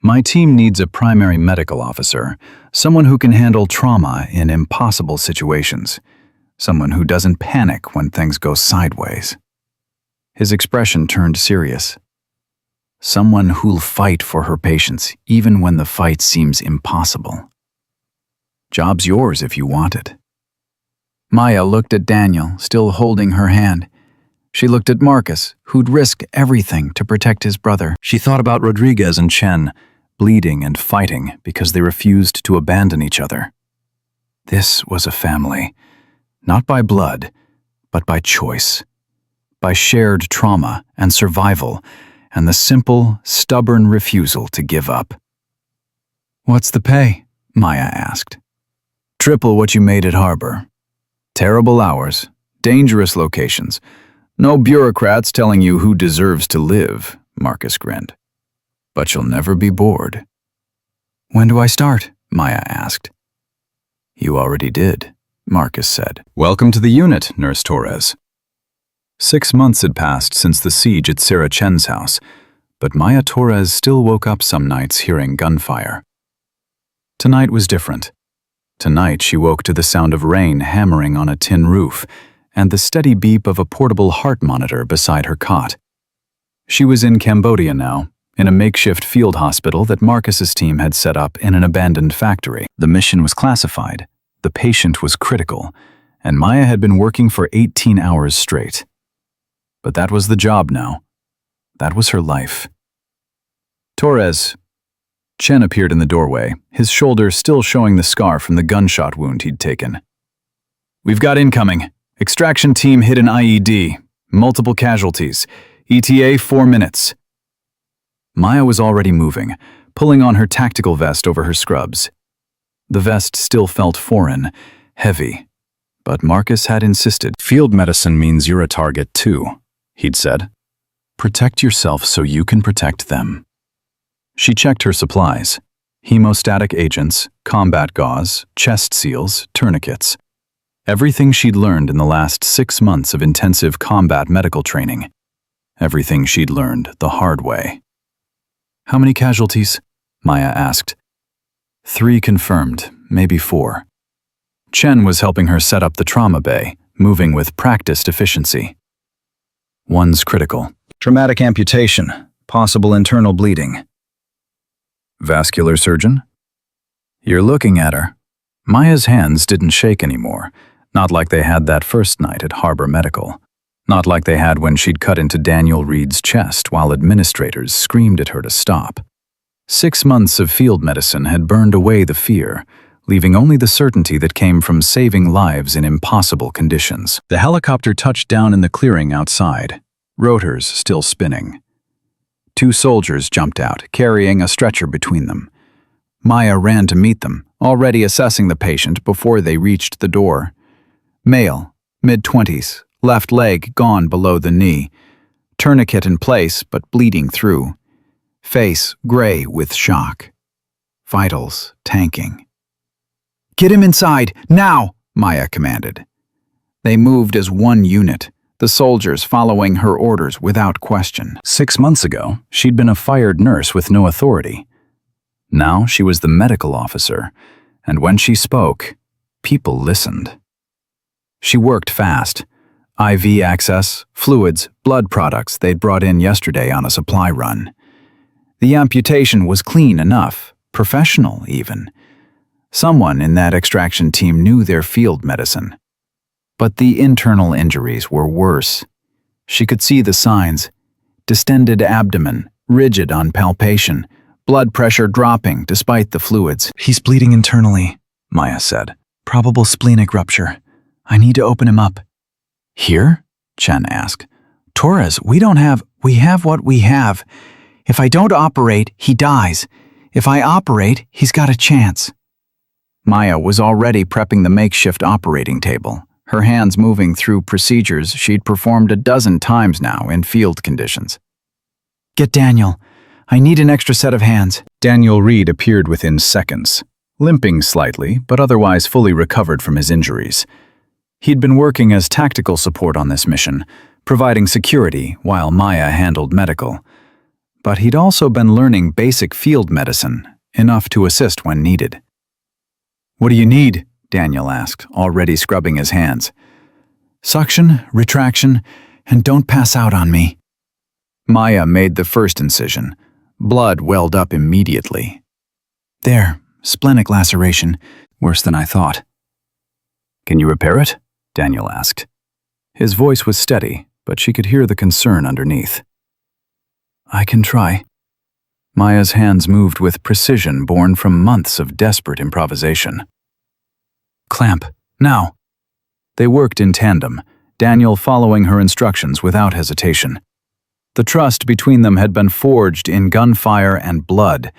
Speaker 1: My team needs a primary medical officer, someone who can handle trauma in impossible situations, someone who doesn't panic when things go sideways. His expression turned serious. Someone who'll fight for her patients, even when the fight seems impossible. Job's yours if you want it. Maya looked at Daniel, still holding her hand. She looked at Marcus, who'd risk everything to protect his brother.
Speaker 2: She thought about Rodriguez and Chen, bleeding and fighting because they refused to abandon each other. This was a family, not by blood, but by choice, by shared trauma and survival, and the simple, stubborn refusal to give up.
Speaker 1: "What's the pay?" Maya asked. "Triple what you made at Harbor. Terrible hours, dangerous locations. No bureaucrats telling you who deserves to live," Marcus grinned. "But you'll never be bored." "When do I start?" Maya asked. "You already did," Marcus said.
Speaker 2: "Welcome to the unit, Nurse Torres." 6 months had passed since the siege at Sarah Chen's house, but Maya Torres still woke up some nights hearing gunfire. Tonight was different. Tonight she woke to the sound of rain hammering on a tin roof and the steady beep of a portable heart monitor beside her cot. She was in Cambodia now, in a makeshift field hospital that Marcus's team had set up in an abandoned factory. The mission was classified, the patient was critical, and Maya had been working for 18 hours straight. But that was the job now. That was her life. "Torres." Chen appeared in the doorway, his shoulder still showing the scar from the gunshot wound he'd taken. "We've got incoming. Extraction team hit an IED. Multiple casualties. ETA 4 minutes. Maya was already moving, pulling on her tactical vest over her scrubs. The vest still felt foreign, heavy. But Marcus had insisted. "Field medicine means you're a target too," he'd said. "Protect yourself so you can protect them." She checked her supplies. Hemostatic agents, combat gauze, chest seals, tourniquets. Everything she'd learned in the last 6 months of intensive combat medical training. Everything she'd learned the hard way. "How many casualties?" Maya asked. 3 confirmed, maybe 4. Chen was helping her set up the trauma bay, moving with practiced efficiency. "One's critical. Traumatic amputation, possible internal bleeding." "Vascular surgeon?" "You're looking at her." Maya's hands didn't shake anymore. Not like they had that first night at Harbor Medical. Not like they had when she'd cut into Daniel Reed's chest while administrators screamed at her to stop. 6 months of field medicine had burned away the fear, leaving only the certainty that came from saving lives in impossible conditions. The helicopter touched down in the clearing outside, rotors still spinning. 2 soldiers jumped out, carrying a stretcher between them. Maya ran to meet them, already assessing the patient before they reached the door. Male, mid-20s, left leg gone below the knee. Tourniquet in place, but bleeding through. Face gray with shock. Vitals tanking. "Get him inside, now!" Maya commanded. They moved as one unit, the soldiers following her orders without question. 6 months ago, she'd been a fired nurse with no authority. Now she was the medical officer, and when she spoke, people listened. She worked fast. IV access, fluids, blood products they'd brought in yesterday on a supply run. The amputation was clean enough, professional even. Someone in that extraction team knew their field medicine. But the internal injuries were worse. She could see the signs. Distended abdomen, rigid on palpation, blood pressure dropping despite the fluids. "He's bleeding internally," Maya said. "Probable splenic rupture. I need to open him up." "Here?" Chen asked. "Torres, we have what we have. If I don't operate, he dies. If I operate, he's got a chance." Maya was already prepping the makeshift operating table, her hands moving through procedures she'd performed a dozen times now in field conditions. "Get Daniel. I need an extra set of hands." Daniel Reed appeared within seconds, limping slightly, but otherwise fully recovered from his injuries. He'd been working as tactical support on this mission, providing security while Maya handled medical. But he'd also been learning basic field medicine, enough to assist when needed. "What do you need?" Daniel asked, already scrubbing his hands. "Suction, retraction,
Speaker 1: And don't pass out on me." Maya made the first incision. Blood welled up immediately. "There, splenic laceration, worse than I thought." "Can you repair it?" Daniel asked. His voice was steady, but she could hear the concern underneath. "I can try." Maya's hands moved with precision born from months of desperate improvisation. "Clamp, now." They worked in tandem, Daniel following her instructions without hesitation. The trust between them had been forged in gunfire and blood,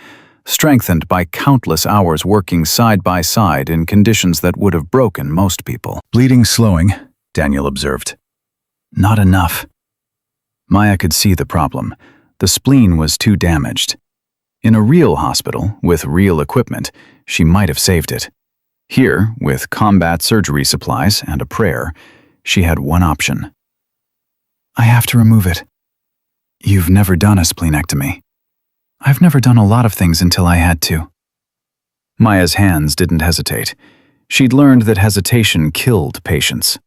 Speaker 1: strengthened by countless hours working side by side in conditions that would have broken most people.
Speaker 2: "Bleeding slowing," Daniel observed.
Speaker 1: "Not enough." Maya could see the problem. The spleen was too damaged. In a real hospital, with real equipment, she might have saved it. Here, with combat surgery supplies and a prayer, she had one option. "I have to remove it." "You've never done a splenectomy." "I've never done a lot of things until I had to." Maya's hands didn't hesitate. She'd learned that hesitation killed patients.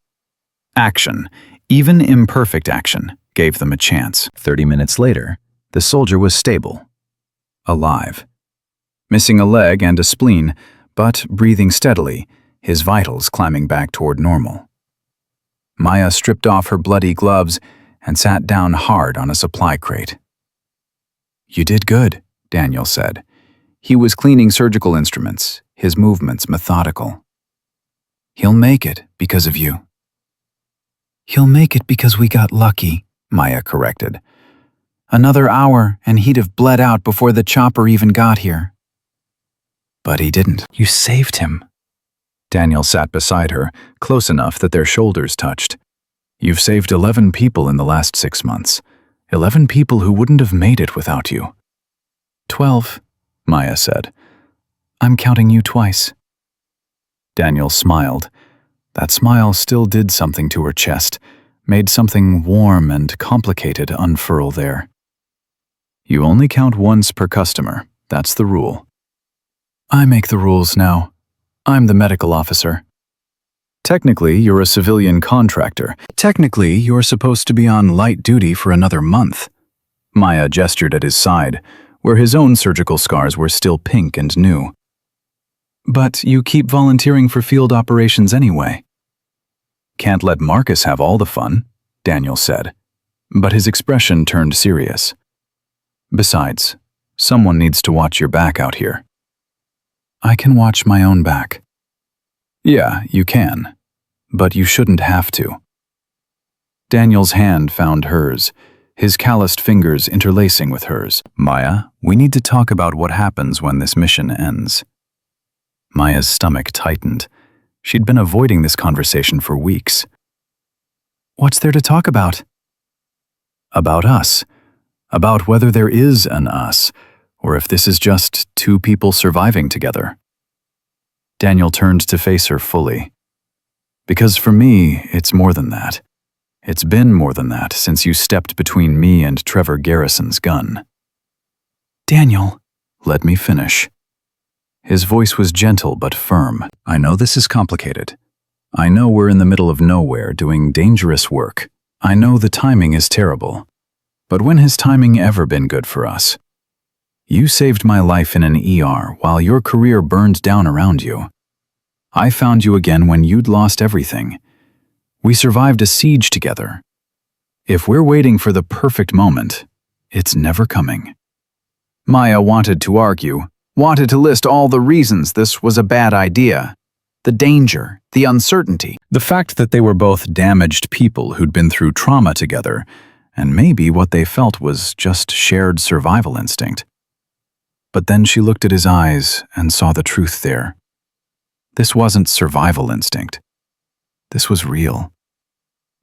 Speaker 1: Action, even imperfect action, gave them a chance. 30 minutes later, the soldier was stable, alive. Missing a leg and a spleen, but breathing steadily, his vitals climbing back toward normal. Maya stripped off her bloody gloves and sat down hard on a supply crate. "You did good," Daniel said. He was cleaning surgical instruments, his movements methodical. "He'll make it because of you." "He'll make it because we got lucky," Maya corrected. "Another hour and he'd have bled out before the chopper even got here." "But he didn't. You saved him." Daniel sat beside her, close enough that their shoulders touched. "You've saved 11 people in the last 6 months. 11 people who wouldn't have made it without you." 12, Maya said. "I'm counting you twice." Daniel smiled. That smile still did something to her chest, made something warm and complicated unfurl there. "You only count once per customer. That's the rule." "I make the rules now. I'm the medical officer." "Technically, you're a civilian contractor. Technically, you're supposed to be on light duty for another month." Maya gestured at his side, where his own surgical scars were still pink and new. "But you keep volunteering for field operations anyway." "Can't let Marcus have all the fun," Daniel said, but his expression turned serious. "Besides, someone needs to watch your back out here." "I can watch my own back." "Yeah, you can, but you shouldn't have to." Daniel's hand found hers, his calloused fingers interlacing with hers. "Maya, we need to talk about what happens when this mission ends." Maya's stomach tightened. She'd been avoiding this conversation for weeks. "What's there to talk about?" "About us. About whether there is an us, or if this is just two people surviving together." Daniel turned to face her fully. "Because for me, it's more than that. It's been more than that since you stepped between me and Trevor Garrison's gun." "Daniel." "Let me finish." His voice was gentle but firm. "I know this is complicated. I know we're in the middle of nowhere doing dangerous work. I know the timing is terrible. But when has timing ever been good for us? You saved my life in an ER while your career burned down around you. I found you again when you'd lost everything. We survived a siege together. If we're waiting for the perfect moment, it's never coming." Maya wanted to argue, wanted to list all the reasons this was a bad idea. The danger, the uncertainty, the fact that they were both damaged people who'd been through trauma together, and maybe what they felt was just shared survival instinct. But then she looked at his eyes and saw the truth there. This wasn't survival instinct. This was real.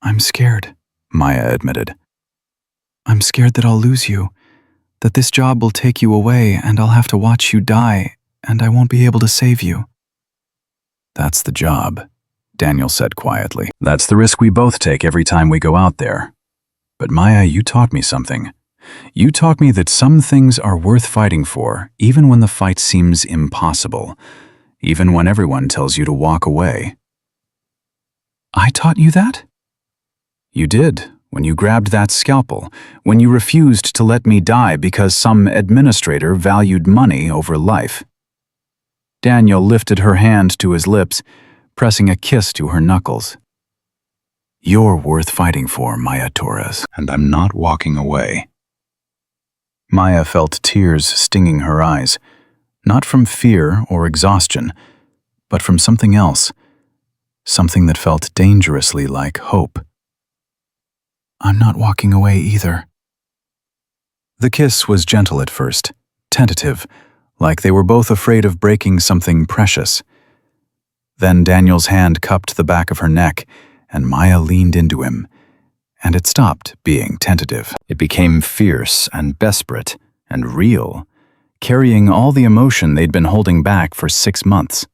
Speaker 1: "I'm scared," Maya admitted. "I'm scared that I'll lose you, that this job will take you away and I'll have to watch you die, and I won't be able to save you." "That's the job," Daniel said quietly. "That's the risk we both take every time we go out there. But Maya, you taught me something. You taught me that some things are worth fighting for, even when the fight seems impossible, even when everyone tells you to walk away." "I taught you that?" "You did,
Speaker 2: When you grabbed that scalpel, when you refused to let me die because some administrator valued money over life. Daniel lifted her hand to his lips, pressing a kiss to her knuckles. You're worth fighting for, Maya Torres, and I'm not walking away. Maya felt tears stinging her eyes, not from fear or exhaustion, but from something else, something that felt dangerously like hope. I'm not walking away either. The kiss was gentle at first, tentative, like they were both afraid of breaking something precious. Then Daniel's hand cupped the back of her neck, and Maya leaned into him, and it stopped being tentative. It became fierce and desperate and real, carrying all the emotion they'd been holding back for 6 months.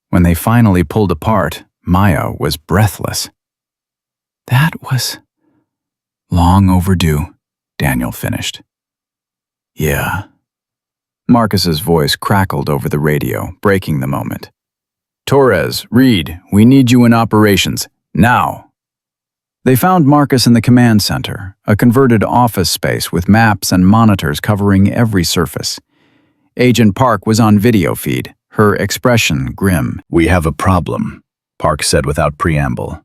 Speaker 2: When they finally pulled apart, Maya was breathless. That was long overdue, Daniel finished. Yeah. Marcus's voice crackled over the radio, breaking the moment. Torres, Reed, we need you in operations, now. They found Marcus in the command center, a converted office space with maps and monitors covering every surface. Agent Park was on video feed, her expression grim. We have a problem, Park said without preamble.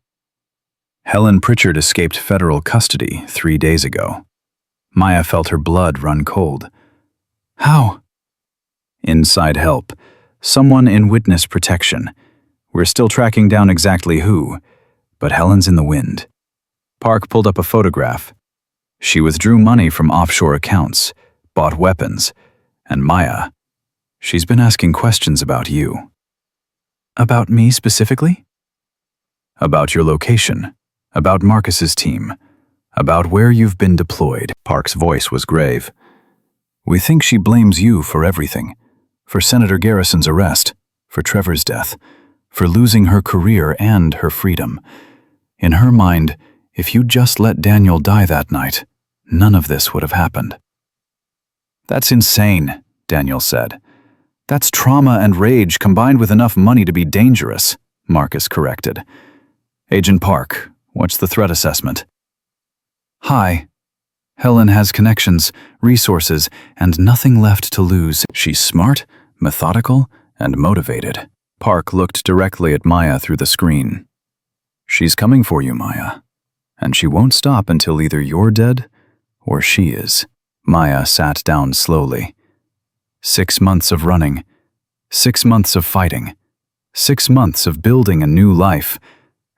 Speaker 2: Helen Pritchard escaped federal custody 3 days ago. Maya felt her blood run cold. How? Inside help. Someone in witness protection. We're still tracking down exactly who, but Helen's in the wind. Park pulled up a photograph. She withdrew money from offshore accounts, bought weapons, and Maya, she's been asking questions about you. About me specifically? About your location, about Marcus's team, about where you've been deployed. Park's voice was grave. We think she blames you for everything. For Senator Garrison's arrest, for Trevor's death, for losing her career and her freedom. In her mind, if you'd just let Daniel die that night, none of this would have happened. That's insane, Daniel said. That's trauma and rage combined with enough money to be dangerous, Marcus corrected. Agent Park, what's the threat assessment? High. Helen has connections, resources, and nothing left to lose. She's smart, methodical, and motivated. Park looked directly at Maya through the screen. She's coming for you, Maya, and she won't stop until either you're dead or she is. Maya sat down slowly. 6 months of running, 6 months of fighting, 6 months of building a new life,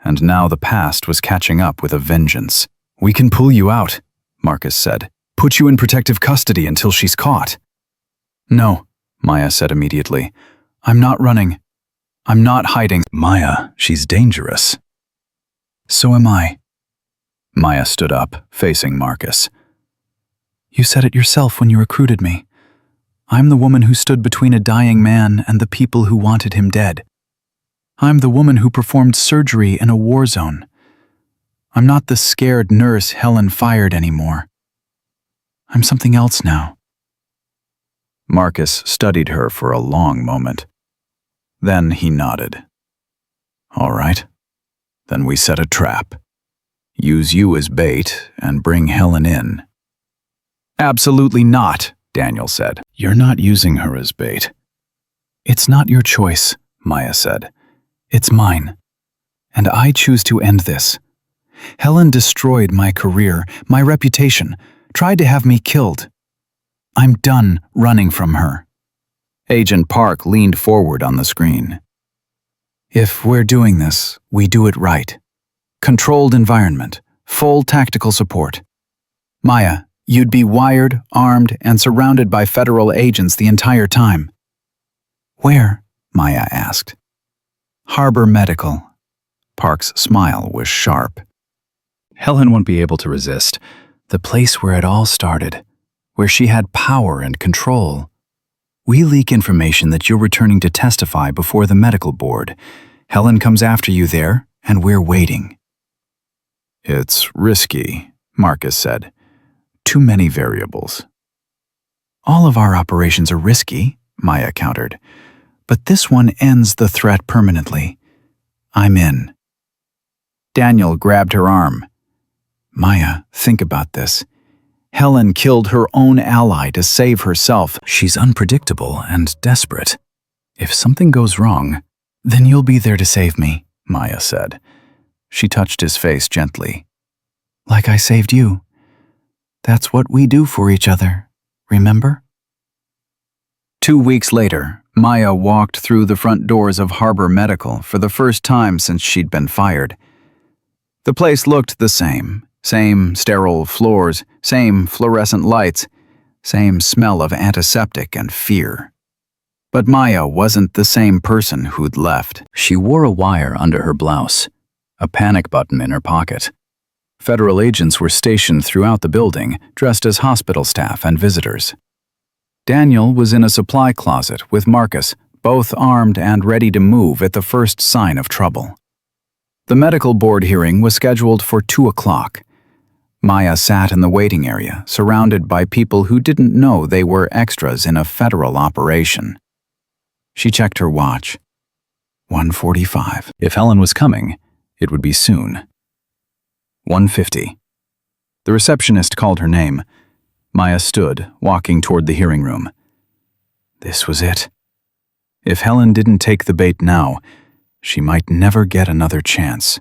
Speaker 2: and now the past was catching up with a vengeance. We can pull you out, Marcus said. Put you in protective custody until she's caught. No, Maya said immediately. I'm not running. I'm not hiding. Maya, she's dangerous. So am I. Maya stood up, facing Marcus. You said it yourself when you recruited me. I'm the woman who stood between a dying man and the people who wanted him dead. I'm the woman who performed surgery in a war zone. I'm not the scared nurse Helen fired anymore. I'm something else now. Marcus studied her for a long moment. Then he nodded. All right. Then we set a trap. Use you as bait and bring Helen in. Absolutely not, Daniel said. You're not using her as bait. It's not your choice, Maya said. It's mine. And I choose to end this. Helen destroyed my career, my reputation, tried to have me killed. I'm done running from her. Agent Park leaned forward on the screen. If we're doing this, we do it right. Controlled environment, full tactical support. Maya, you'd be wired, armed, and surrounded by federal agents the entire time. Where? Maya asked. Harbor Medical. Park's smile was sharp. Helen won't be able to resist. The place where it all started, where she had power and control. We leak information that you're returning to testify before the medical board. Helen comes after you there, and we're waiting. It's risky, Marcus said. Too many variables. All of our operations are risky, Maya countered. But this one ends the threat permanently. I'm in. Daniel grabbed her arm.
Speaker 1: Maya, think about this. Helen killed her own ally to save herself. She's unpredictable and desperate. If something goes wrong, then you'll be there to save me, Maya said. She touched his face gently. Like I saved you. That's what we do for each other, remember? 2 weeks later, Maya walked through the front doors of Harbor Medical for the first time since she'd been fired. The place looked the same sterile floors, same fluorescent lights, same smell of antiseptic and fear. But Maya wasn't the same person who'd left. She wore a wire under her blouse, a panic button in her pocket. Federal agents were stationed throughout the building, dressed as hospital staff and visitors. Daniel was in a supply closet with Marcus, both armed and ready to move at the first sign of trouble. The medical board hearing was scheduled for 2 o'clock. Maya sat in the waiting area, surrounded by people who didn't know they were extras in a federal operation. She checked her watch. 1:45. If Helen was coming, it would be soon. 1:50. The receptionist called her name. Maya stood, walking toward the hearing room. This was it. If Helen didn't take the bait now, she might never get another chance.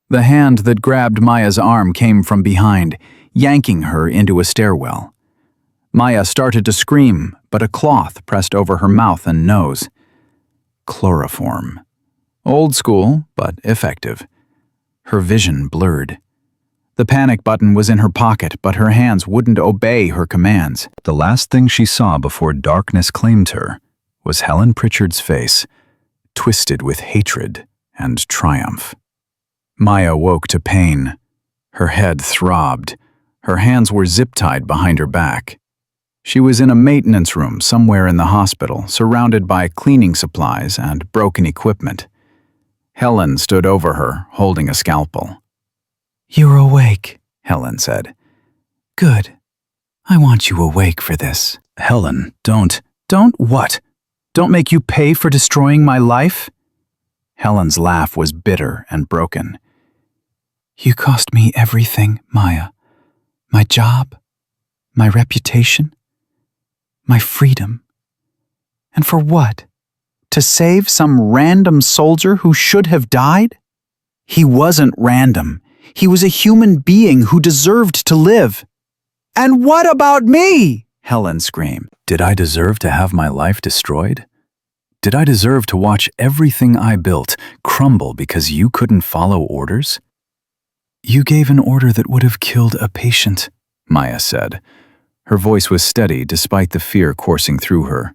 Speaker 1: The hand that grabbed Maya's arm came from behind, yanking her into a stairwell. Maya started to scream, but a cloth pressed over her mouth and nose. Chloroform. Old school, but effective. Her vision blurred. The panic button was in her pocket, but her hands wouldn't obey her commands. The last thing she saw before darkness claimed her was Helen Pritchard's face, twisted with hatred and triumph. Maya woke to pain. Her head throbbed. Her hands were zip-tied behind her back. She was in a maintenance room somewhere in the hospital, surrounded by cleaning supplies and broken equipment. Helen stood over her, holding a scalpel. You're awake, Helen said. Good. I want you awake for this. Helen, don't. Don't what? Don't make you pay for destroying my life? Helen's laugh was bitter and broken. You cost me everything, Maya. My job, my reputation, my freedom. And for what? To save some random soldier who should have died? He wasn't random. He was a human being who deserved to live. And what about me? Helen screamed. Did I deserve to have my life destroyed? Did I deserve to watch everything I built crumble because you couldn't follow orders? You gave an order that would have killed a patient, Maya said. Her voice was steady despite the fear coursing through her.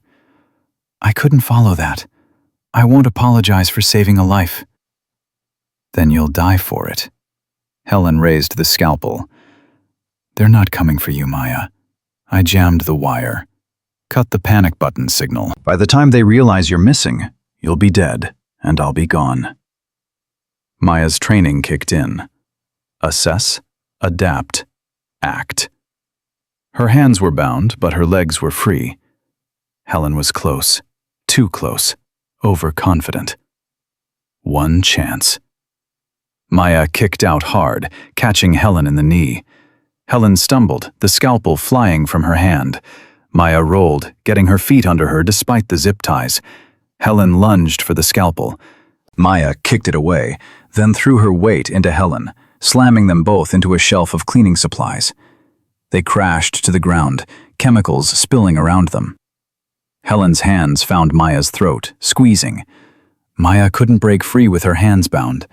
Speaker 1: I couldn't follow that. I won't apologize for saving a life. Then you'll die for it. Helen raised the scalpel. They're not coming for you, Maya. I jammed the wire. Cut the panic button signal. By the time they realize you're missing, you'll be dead, and I'll be gone. Maya's training kicked in. Assess, adapt, act. Her hands were bound, but her legs were free. Helen was close, too close, overconfident. One chance. Maya kicked out hard, catching Helen in the knee. Helen stumbled, the scalpel flying from her hand. Maya rolled, getting her feet under her despite the zip ties. Helen lunged for the scalpel. Maya kicked it away, then threw her weight into Helen, slamming them both into a shelf of cleaning supplies. They crashed to the ground, chemicals spilling around them. Helen's hands found Maya's throat, squeezing. Maya couldn't break free with her hands bound.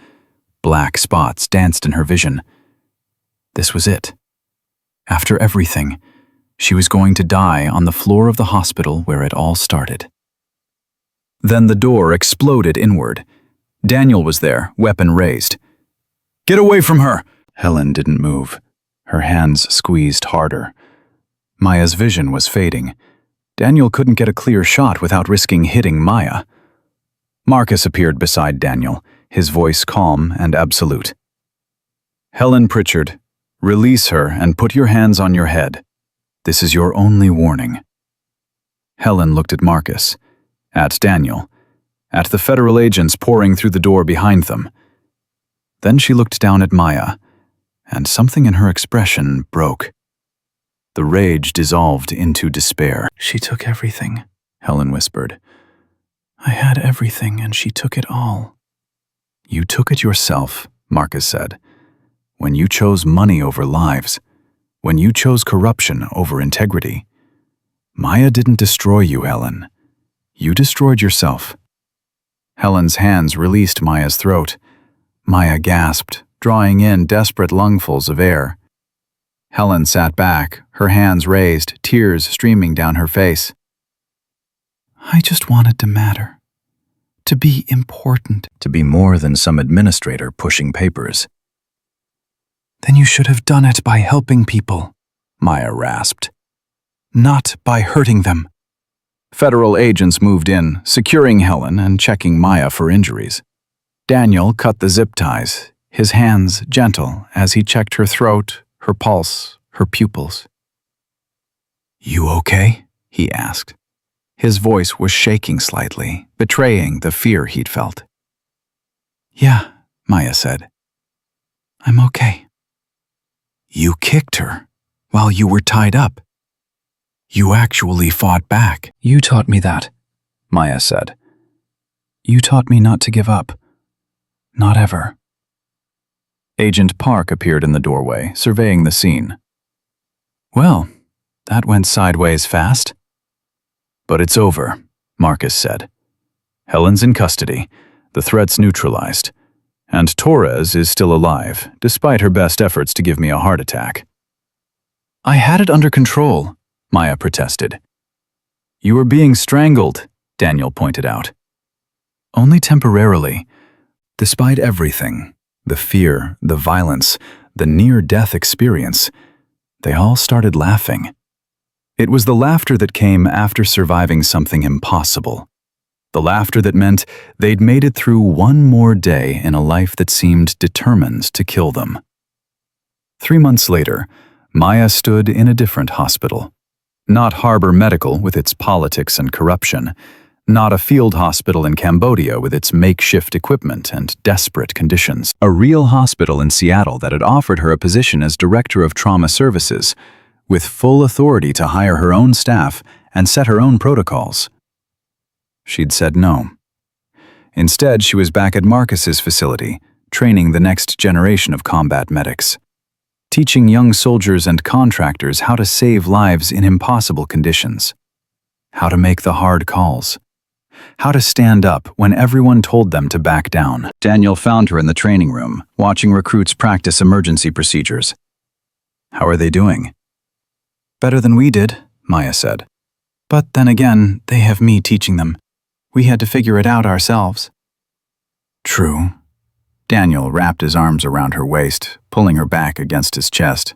Speaker 1: Black spots danced in her vision. This was it. After everything, she was going to die on the floor of the hospital where it all started. Then the door exploded inward. Daniel was there, weapon raised. Get away from her! Helen didn't move. Her hands squeezed harder. Maya's vision was fading. Daniel couldn't get a clear shot without risking hitting Maya. Marcus appeared beside Daniel, his voice calm and absolute. Helen Pritchard, release her and put your hands on your head. This is your only warning. Helen looked at Marcus, at Daniel, at the federal agents pouring through the door behind them. Then she looked down at Maya, and something in her expression broke. The rage dissolved into despair. "She took everything," Helen whispered. "I had everything, and she took it all." "You took it yourself," Marcus said. "When you chose money over lives. When you chose corruption over integrity. Maya didn't destroy you, Helen. You destroyed yourself." Helen's hands released Maya's throat. Maya gasped, drawing in desperate lungfuls of air. Helen sat back, her hands raised, tears streaming down her face. "I just wanted to matter. To be important. To be more than some administrator pushing papers." "Then you should have done it by helping people," Maya rasped. "Not by hurting them." Federal agents moved in, securing Helen and checking Maya for injuries. Daniel cut the zip ties, his hands gentle as he checked her throat, her pulse, her pupils. "You okay?" he asked. His voice was shaking slightly, betraying the fear he'd felt. "Yeah," Maya said. "I'm okay." "You kicked her while you were tied up. You actually fought back." "You taught me that," Maya said. "You taught me not to give up. Not ever." Agent Park appeared in the doorway, surveying the scene. "Well, that went sideways fast." "But it's over," Marcus said. "Helen's in custody, the threat's neutralized, and Torres is still alive, despite her best efforts to give me a heart attack." "I had it under control," Maya protested. "You were being strangled," Daniel pointed out. "Only temporarily. Despite everything, the fear, the violence, the near-death experience, they all started laughing. It was the laughter that came after surviving something impossible. The laughter that meant they'd made it through one more day in a life that seemed determined to kill them. 3 months later, Maya stood in a different hospital. Not Harbor Medical with its politics and corruption. Not a field hospital in Cambodia with its makeshift equipment and desperate conditions. A real hospital in Seattle that had offered her a position as director of trauma services, with full authority to hire her own staff and set her own protocols. She'd said no. Instead, she was back at Marcus's facility, training the next generation of combat medics, teaching young soldiers and contractors how to save lives in impossible conditions, how to make the hard calls, how to stand up when everyone told them to back down. Daniel found her in the training room, watching recruits practice emergency procedures. "How are they doing?" "Better than we did," Maya said. "But then again, they have me teaching them. We had to figure it out ourselves." "True." Daniel wrapped his arms around her waist, pulling her back against his chest.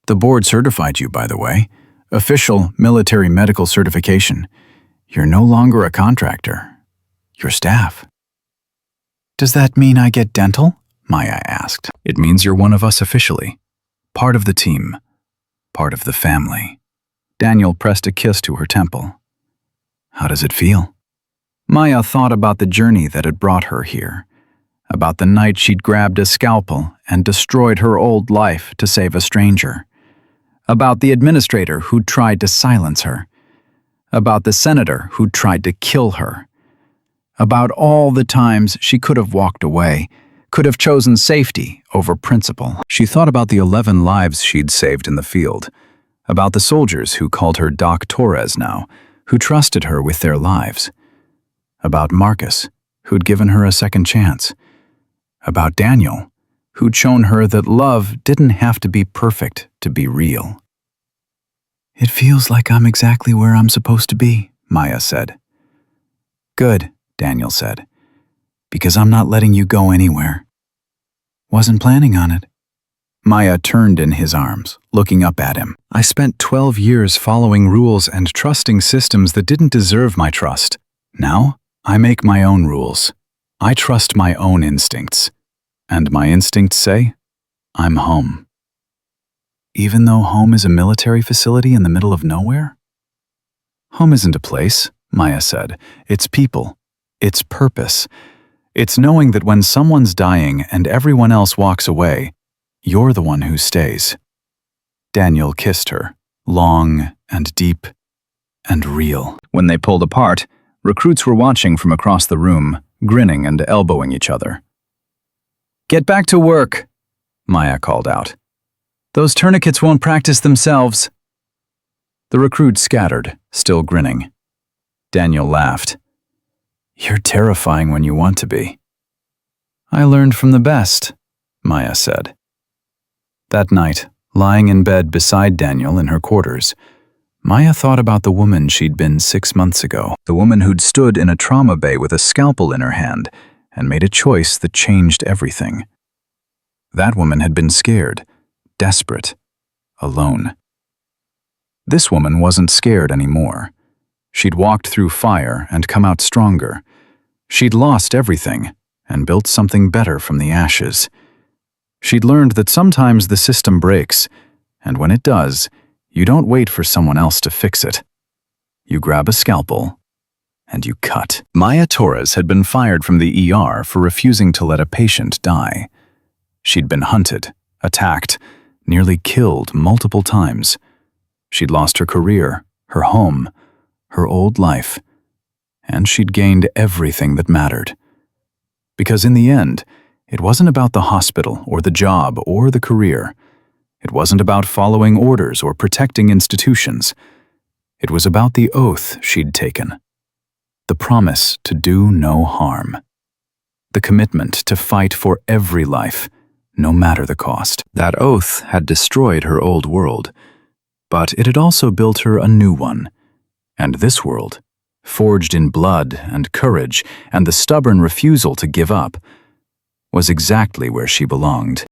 Speaker 1: "The board certified you, by the way. Official military medical certification. You're no longer a contractor. You're staff." "Does that mean I get dental?" Maya asked. "It means you're one of us officially. Part of the team. Part of the family." Daniel pressed a kiss to her temple. "How does it feel?" Maya thought about the journey that had brought her here, about the night she'd grabbed a scalpel and destroyed her old life to save a stranger, about the administrator who'd tried to silence her, about the senator who'd tried to kill her, about all the times she could have walked away, could have chosen safety over principle. She thought about the 11 lives she'd saved in the field, about the soldiers who called her Doc Torres now, who trusted her with their lives, about Marcus, who'd given her a second chance, about Daniel, who'd shown her that love didn't have to be perfect to be real. "It feels like I'm exactly where I'm supposed to be," Maya said. "Good," Daniel said, "because I'm not letting you go anywhere." "Wasn't planning on it." Maya turned in his arms, looking up at him. "I spent 12 years following rules and trusting systems that didn't deserve my trust. Now, I make my own rules. I trust my own instincts. And my instincts say, I'm home." "Even though home is a military facility in the middle of nowhere?" "Home isn't a place," Maya said. "It's people. It's purpose. It's knowing that when someone's dying and everyone else walks away, You're the one who stays." Daniel kissed her, long and deep and real.
Speaker 2: When they pulled apart, recruits were watching from across the room, grinning and elbowing each other.
Speaker 1: "Get back to work," Maya called out. "Those tourniquets won't practice themselves." The recruits scattered, still grinning. Daniel laughed. "You're terrifying when you want to be." "I learned from the best," Maya said. That night, lying in bed beside Daniel in her quarters, Maya thought about the woman she'd been 6 months ago.
Speaker 2: The woman who'd stood in a trauma bay with a scalpel in her hand and made a choice that changed everything. That woman had been scared, desperate, alone. This woman wasn't scared anymore. She'd walked through fire and come out stronger. She'd lost everything and built something better from the ashes. She'd learned that sometimes the system breaks, and when it does, you don't wait for someone else to fix it. You grab a scalpel and you cut. Maya Torres had been fired from the ER for refusing to let a patient die. She'd been hunted, attacked, nearly killed multiple times. She'd lost her career, her home, her old life, and she'd gained everything that mattered. Because in the end, it wasn't about the hospital or the job or the career. It wasn't about following orders or protecting institutions. It was about the oath she'd taken. The promise to do no harm. The commitment to fight for every life, no matter the cost. That oath had destroyed her old world, but it had also built her a new one. And this world, forged in blood and courage and the stubborn refusal to give up, was exactly where she belonged.